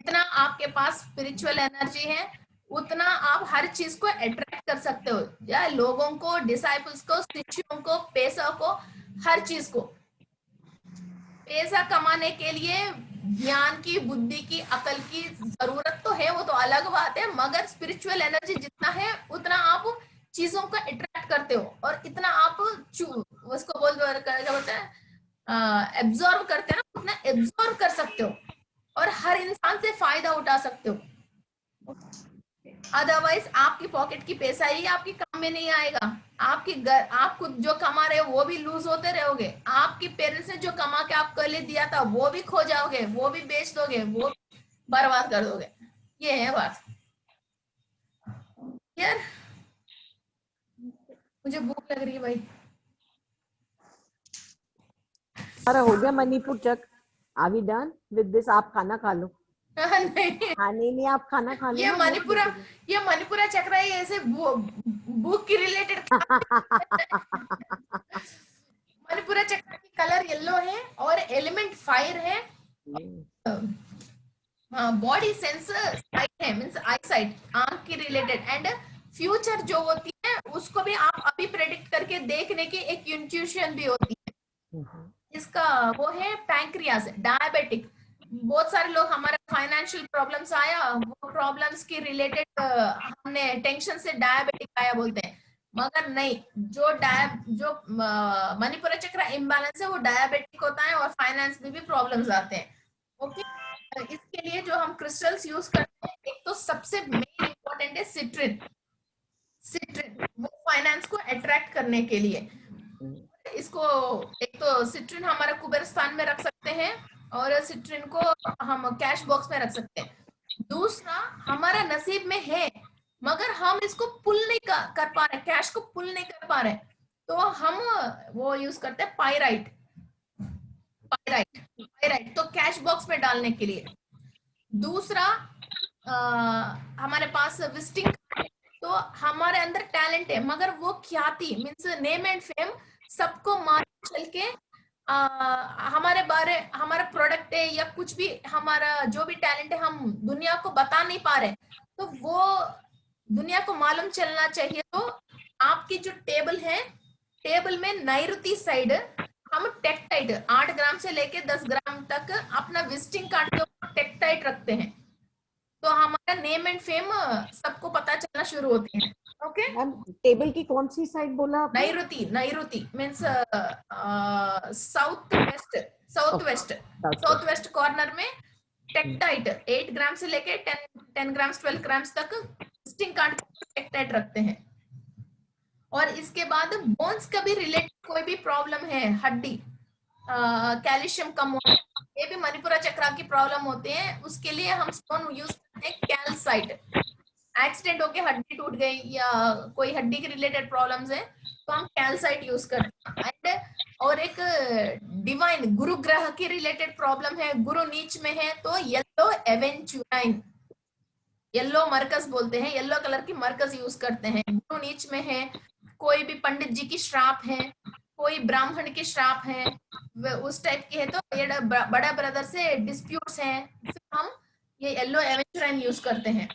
इतना आपके पास स्पिरिचुअल एनर्जी है उतना आप हर चीज को अट्रैक्ट कर सकते हो, या लोगों को, डिसाइपल्स को, शिष्यों को, पैसा को, हर चीज को। पैसा कमाने के लिए ज्ञान की, बुद्धि की, अकल की जरूरत तो है, वो तो अलग बात है, मगर स्पिरिचुअल एनर्जी जितना है उतना आप चीजों को अट्रैक्ट करते हो, और इतना आप उसको बोलते हैं एब्जॉर्व करते हैं ना, उतना एब्जॉर्व कर सकते हो और हर इंसान से फायदा उठा सकते हो। अदरवाइज आपकी पॉकेट की पैसा ही आपके काम में नहीं आएगा। आपकी घर, आप खुद जो कमा रहे हो वो भी लूज होते रहोगे। आपके पेरेंट्स ने जो कमा के आपको लिए दिया था वो भी खो जाओगे, वो भी बेच दोगे, वो बर्बाद कर दोगे। ये है बात यार। मुझे भूख लग रही है भाई। हमारा हो गया मणिपुर चक। Are we done with this? आप खाना खा लो। नहीं, हाँ नहीं आप खाना खा लो। ये मणिपुरा चक्र है, ऐसे बुक की रिलेटेड। मणिपुरा चक्र की कलर येलो है और एलिमेंट फायर है। बॉडी सेंस साइट है, मींस आई साइट, आंख की रिलेटेड। एंड फ्यूचर जो होती है उसको भी आप अभी प्रेडिक्ट करके देखने की एक इंट्यूशन भी होती है। इसका वो है पैंक्रियास, डायबिटिक। बहुत सारे लोग, हमारे फाइनेंशियल प्रॉब्लम्स आया, वो प्रॉब्लम्स की रिलेटेड हमने टेंशन से डायबिटिक आया बोलते हैं, मगर नहीं, जो मणिपुर चक्र इम्बैलेंस है वो डायबिटिक होता है और फाइनेंस में भी प्रॉब्लम्स आते हैं। ओके, इसके लिए जो हम क्रिस्टल्स यूज करते हैं, एक तो सबसे मेन इंपॉर्टेंट है सिट्रिन। वो फाइनेंस को अट्रैक्ट करने के लिए। इसको एक तो सिट्रिन हमारे कुबेर स्थान में रख सकते हैं और सिट्रिन को हम कैश बॉक्स में रख सकते हैं। दूसरा, हमारा नसीब में है मगर हम इसको पुल नहीं कर पा रहे, कैश को पुल नहीं कर पा रहे, तो हम वो यूज करते हैं पाइराइट। तो कैश बॉक्स में डालने के लिए। दूसरा, हमारे पास विजिटिंग, तो हमारे अंदर टैलेंट है मगर वो ख्याति मीन्स नेम एंड फेम सबको मालूम चल के हमारा प्रोडक्ट है या कुछ भी, हमारा जो भी टैलेंट है हम दुनिया को बता नहीं पा रहे, तो वो दुनिया को मालूम चलना चाहिए। तो आपकी जो टेबल है, टेबल में नैऋति साइड हम टेक्टाइट 8 ग्राम से लेके 10 ग्राम तक अपना विजिटिंग कार्ड के ऊपर टेक्टाइट रखते हैं, तो हमारा नेम एंड फेम सबको पता चलना शुरू होती है। ओके, टेबल की कौन सी साइड बोला आपने? नैऋति मीन्स साउथ वेस्ट कॉर्नर में टेक्टाइट 8 ग्राम से लेके 10 ग्राम 12 ग्राम तक विजिटिंग कार्ड टेक्टाइट रखते हैं। और इसके बाद बोन्स का भी रिलेटेड कोई भी प्रॉब्लम है, हड्डी, कैल्शियम कम होना, ये भी मणिपुरा चक्र की प्रॉब्लम होते हैं, उसके लिए हम स्टोन यूज करते हैं कैल्साइट। एक्सीडेंट होके हड्डी टूट गई या कोई हड्डी के रिलेटेड प्रॉब्लम्स है तो हम कैल्साइट यूज करते हैं। एंड और एक डिवाइन गुरु ग्रह की रिलेटेड प्रॉब्लम है, गुरु नीच में है तो येलो एवेंचुराइन, येलो मरकस बोलते हैं, येलो कलर की मरकस यूज करते हैं। गुरु नीच में है, कोई भी पंडित जी की श्राप है, कोई ब्राह्मण की श्राप है, उस टाइप की है तो ये बड़ा ब्रदर से डिस्प्यूट्स हैं, फिर हम ये येलो एवेंचुराइन यूज करते हैं।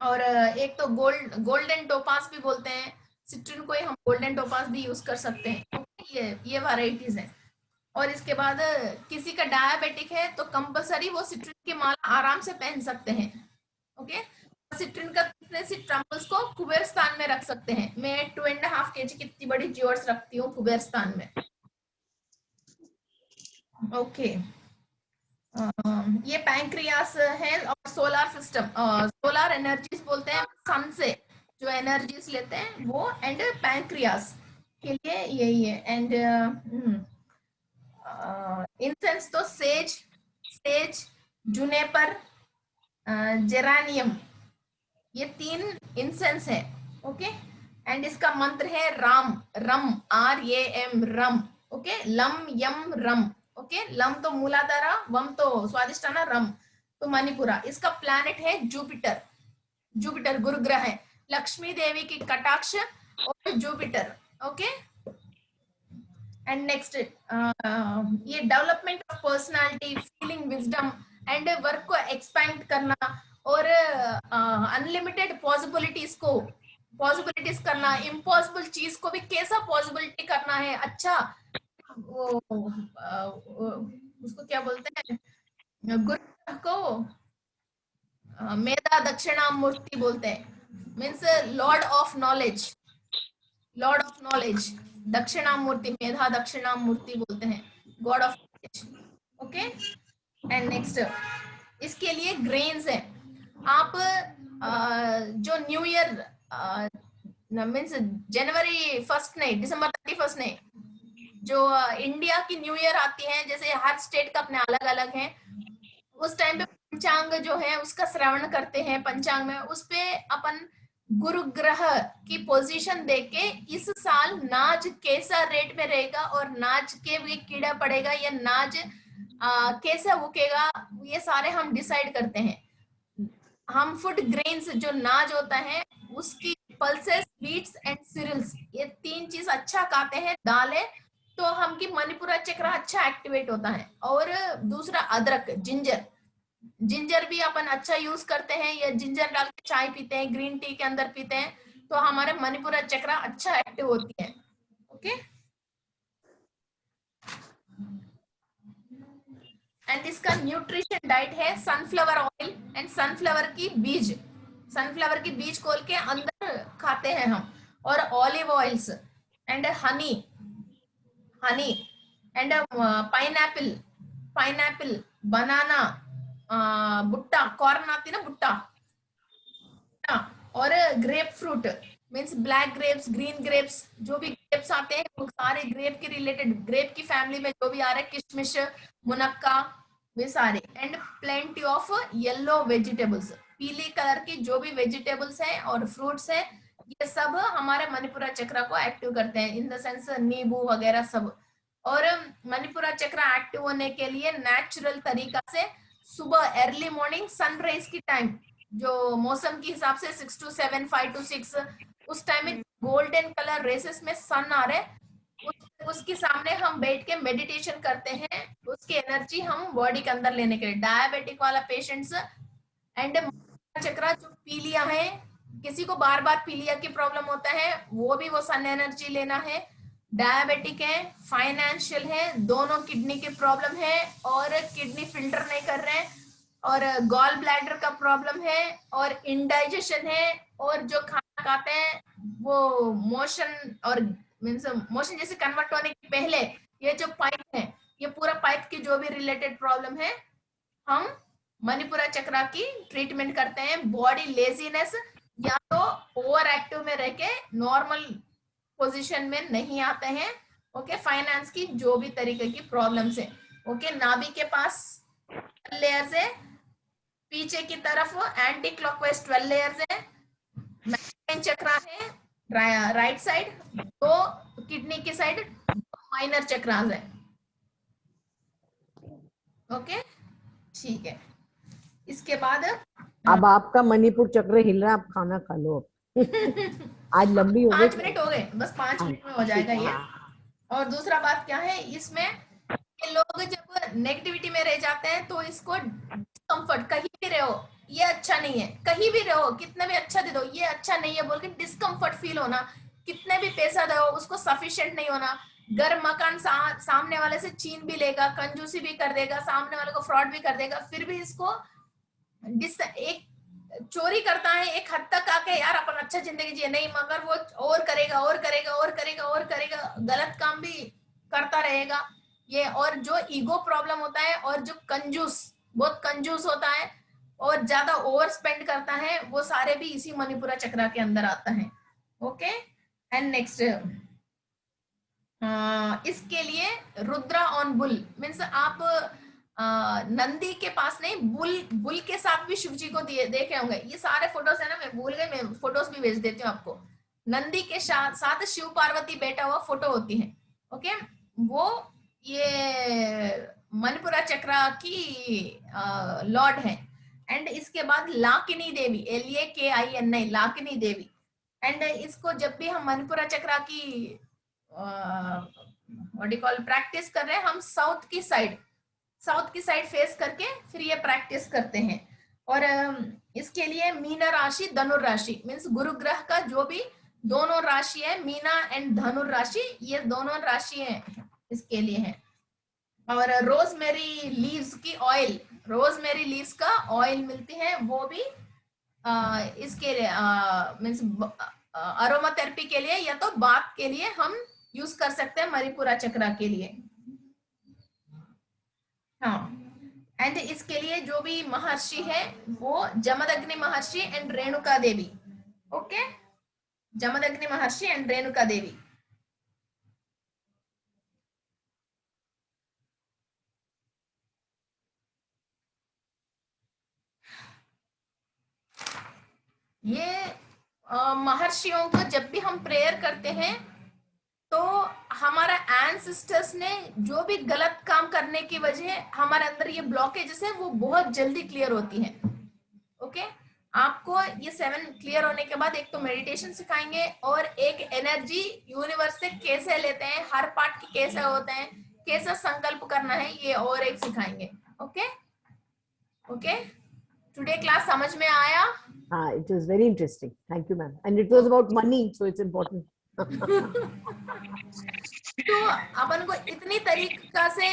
और एक तो गोल्डन टोपास भी बोलते हैं, सिट्रिन को ही हम गोल्डन टोपास भी यूज कर सकते हैं। ये वैरायटीज हैं। और इसके बाद किसी का डायबिटिक है तो कंपलसरी वो सिट्रिन की माला आराम से पहन सकते हैं। ओके, सिट्रिन का थिकनेस ट्रम्पल्स को कुबेर स्थान में रख सकते हैं। मैं 2.5 kg की इतनी बड़ी ज्यूर्स रखती हूँ कुबेर स्थान में। ओके, ये पैंक्रियास है और सोलर सिस्टम, सोलर एनर्जीज बोलते हैं, सन से जो एनर्जीज लेते हैं वो, एंड पैंक्रियास के लिए यही है। एंड इंसेंस तो सेज, जुनेपर, जेरानियम, ये 3 इंसेंस है। ओके, एंड इसका मंत्र है रम, RAM, रम। ओके, लम यम रम। ओके, लम तो मूलाधारा, वम तो स्वादिष्टाना, रम तो मणिपुरा। इसका प्लैनेट है जुपिटर गुरु ग्रह है, लक्ष्मी देवी की कटाक्ष और जुपिटर। ओके, एंड नेक्स्ट ये development of personality, feeling, wisdom and work को एक्सपैंड करना और अनलिमिटेड पॉसिबिलिटीज करना, इम्पॉसिबल चीज को भी कैसा पॉसिबिलिटी करना है। अच्छा, वो उसको क्या बोलते हैं, गुरु को मेधा दक्षिणामूर्ति बोलते हैं, means lord of knowledge, Dakshinamurthy, Medha Dakshinamurthy बोलते हैं, god of knowledge. Okay, and next इसके लिए ग्रेन्स है। आप जो न्यू ईयर मीन्स जनवरी 1 नहीं, दिसंबर 31 नहीं, जो इंडिया की न्यू ईयर आती है, जैसे हर स्टेट का अपने अलग अलग है, उस टाइम पे पंचांग जो है उसका श्रवण करते हैं। पंचांग में उस पे अपन गुरु ग्रह की पोजीशन देके इस साल नाज कैसा रेट में रहेगा और नाज के भी कीड़ा पड़ेगा या नाज कैसे उगेगा, ये सारे हम डिसाइड करते हैं। हम फूड ग्रेन्स जो नाज होता है उसकी पल्सेस, बीट्स एंड सीरियल्स, ये 3 चीज अच्छा खाते हैं, दालें, तो हमकी मणिपुरा चक्र अच्छा एक्टिवेट होता है। और दूसरा अदरक, जिंजर भी अपन अच्छा यूज करते हैं, या जिंजर डाल के चाय पीते हैं, ग्रीन टी के अंदर पीते हैं, तो हमारे मणिपुरा चक्र अच्छा एक्टिव होती है। ओके, एंड इसका न्यूट्रिशन डाइट है सनफ्लावर ऑयल एंड सनफ्लावर की बीज खोल के अंदर खाते हैं हम, और olive oils and honey and pineapple, banana, भुट्टा, कॉर्न आती ना भुट्टा, और grape fruit means black grapes, green grapes, जो भी ग्रेप्स आते हैं वो सारे ग्रेप के रिलेटेड, ग्रेप की फैमिली में जो भी आ रहे हैं, किशमिश, मुनक्का, वे सारे, and plenty of yellow vegetables, पीले कलर की जो भी वेजिटेबल्स हैं और फ्रूट्स हैं, ये सब हमारे मणिपुरा चक्र को एक्टिव करते हैं, इन द सेंस नींबू वगैरह सब। और मणिपुरा चक्र एक्टिव होने के लिए नेचुरल तरीका से सुबह अर्ली मॉर्निंग सनराइज की टाइम, जो मौसम के हिसाब से 6 to 7, 5 to 6, उस टाइम में गोल्डन कलर रेसेस में सन आ रहे, उसके सामने हम बैठ के मेडिटेशन करते हैं, उसकी एनर्जी हम बॉडी के अंदर लेने के लिए। डायबिटिक वाला पेशेंट्स एंड चक्र जो पीलिया है, किसी को बार बार पीलिया की प्रॉब्लम होता है, वो भी वो सन एनर्जी लेना है। डायबिटिक है, फाइनेंशियल है, दोनों किडनी की प्रॉब्लम है और किडनी फिल्टर नहीं कर रहे हैं, और गॉल ब्लैडर का प्रॉब्लम है, और इंडाइजेशन है, और जो खाना खाते हैं वो मोशन, और मीन्स मोशन जैसे कन्वर्ट होने के पहले ये जो पाइप है, ये पूरा पाइप की जो भी रिलेटेड प्रॉब्लम है, हम मणिपुरा चक्र की ट्रीटमेंट करते हैं। बॉडी लेजीनेस या तो ओवर एक्टिव में रह के नॉर्मल पोजीशन में नहीं आते हैं। ओके, फाइनेंस की जो भी तरीके की प्रॉब्लम्स है। ओके, नाभि के पास 12 लेयर्स है, पीछे की तरफ एंटी क्लॉकवाइज 12 लेयर्स है, मेन चक्र है राइट साइड, 2 किडनी की साइड माइनर चक्रास है। ओके, ठीक है। इसके बाद अब आपका मणिपुर चक्र हिल रहा है, आप खाना खा लो। आज लंबी हो गई, 5 मिनट हो गए, बस 5 मिनट में हो जाएगा ये। और दूसरा बात क्या है, इसमें ये लोग जब नेगेटिविटी में रह जाते हैं तो इसको डिस्कम्फर्ट, कहीं भी रहो, ये अच्छा नहीं है, कहीं भी रहो कितने भी अच्छा दे दो ये अच्छा नहीं है बोल के डिस्कम्फर्ट फील होना, कितने भी पैसा दो उसको सफिशिएंट नहीं होना, घर मकान सामने वाले से छीन भी लेगा, कंजूसी भी कर देगा, सामने वाले को फ्रॉड भी कर देगा, फिर भी इसको एक चोरी करता है एक हद तक आके यार अपन अच्छा जिंदगी जिए नहीं, मगर वो और करेगा और करेगा और करेगा और करेगा, गलत काम भी करता रहेगा ये। और जो ईगो प्रॉब्लम होता है और जो कंजूस बहुत कंजूस होता है और ज्यादा ओवर स्पेंड करता है, वो सारे भी इसी मणिपुरा चक्रा के अंदर आता है। ओके एंड नेक्स्ट इसके लिए रुद्रा ऑन बुल मीन्स आप नंदी के पास नहीं बुल के साथ भी शिव जी को देखे होंगे। ये सारे फोटोज है ना, मैं भूल गई, मैं फोटोज भी भेज देती हूँ आपको। नंदी के साथ शिव पार्वती बैठा हुआ फोटो होती है। ओके वो ये मणिपुरा चक्रा की लॉर्ड है। एंड इसके बाद लाकिनी देवी LAKINI लाकिनी देवी। एंड इसको जब भी हम मणिपुरा चक्रा की प्रैक्टिस कर रहे हैं, हम साउथ की साइड फेस करके फिर ये प्रैक्टिस करते हैं। और इसके लिए मीना राशि धनुर राशि मीन्स गुरु ग्रह का जो भी दोनों राशि है, मीना एंड धनुर राशि, ये दोनों राशि है इसके लिए है। और रोजमेरी लीव्स की ऑयल, रोजमेरी लीव्स का ऑयल मिलती है, वो भी इसके मीन्स अरोमा थेरेपी के लिए या तो बाथ के लिए हम यूज कर सकते हैं मणिपुरा चक्रा के लिए। हाँ एंड इसके लिए जो भी महर्षि है वो जमदग्नि महर्षि and Renuka Devi. Okay Jamadagni Maharshi and Renuka Devi. ये महर्षियों को जब भी हम प्रेयर करते हैं तो हमारा एंसेस्टर्स ने जो भी गलत काम करने की वजह हमारे अंदर ये ब्लॉकेजेस है वो बहुत जल्दी क्लियर होती है। ओके आपको ये 7 क्लियर होने के बाद एक तो मेडिटेशन सिखाएंगे और एक एनर्जी यूनिवर्स से कैसे लेते हैं, हर पार्ट की कैसे होते हैं, कैसे संकल्प करना है, ये और एक सिखाएंगे। ओके ओके टुडे क्लास समझ में आया? हाँ, it was very interesting. Thank you, ma'am. And it was about money, so it's important. तो अपन को इतनी तरीका से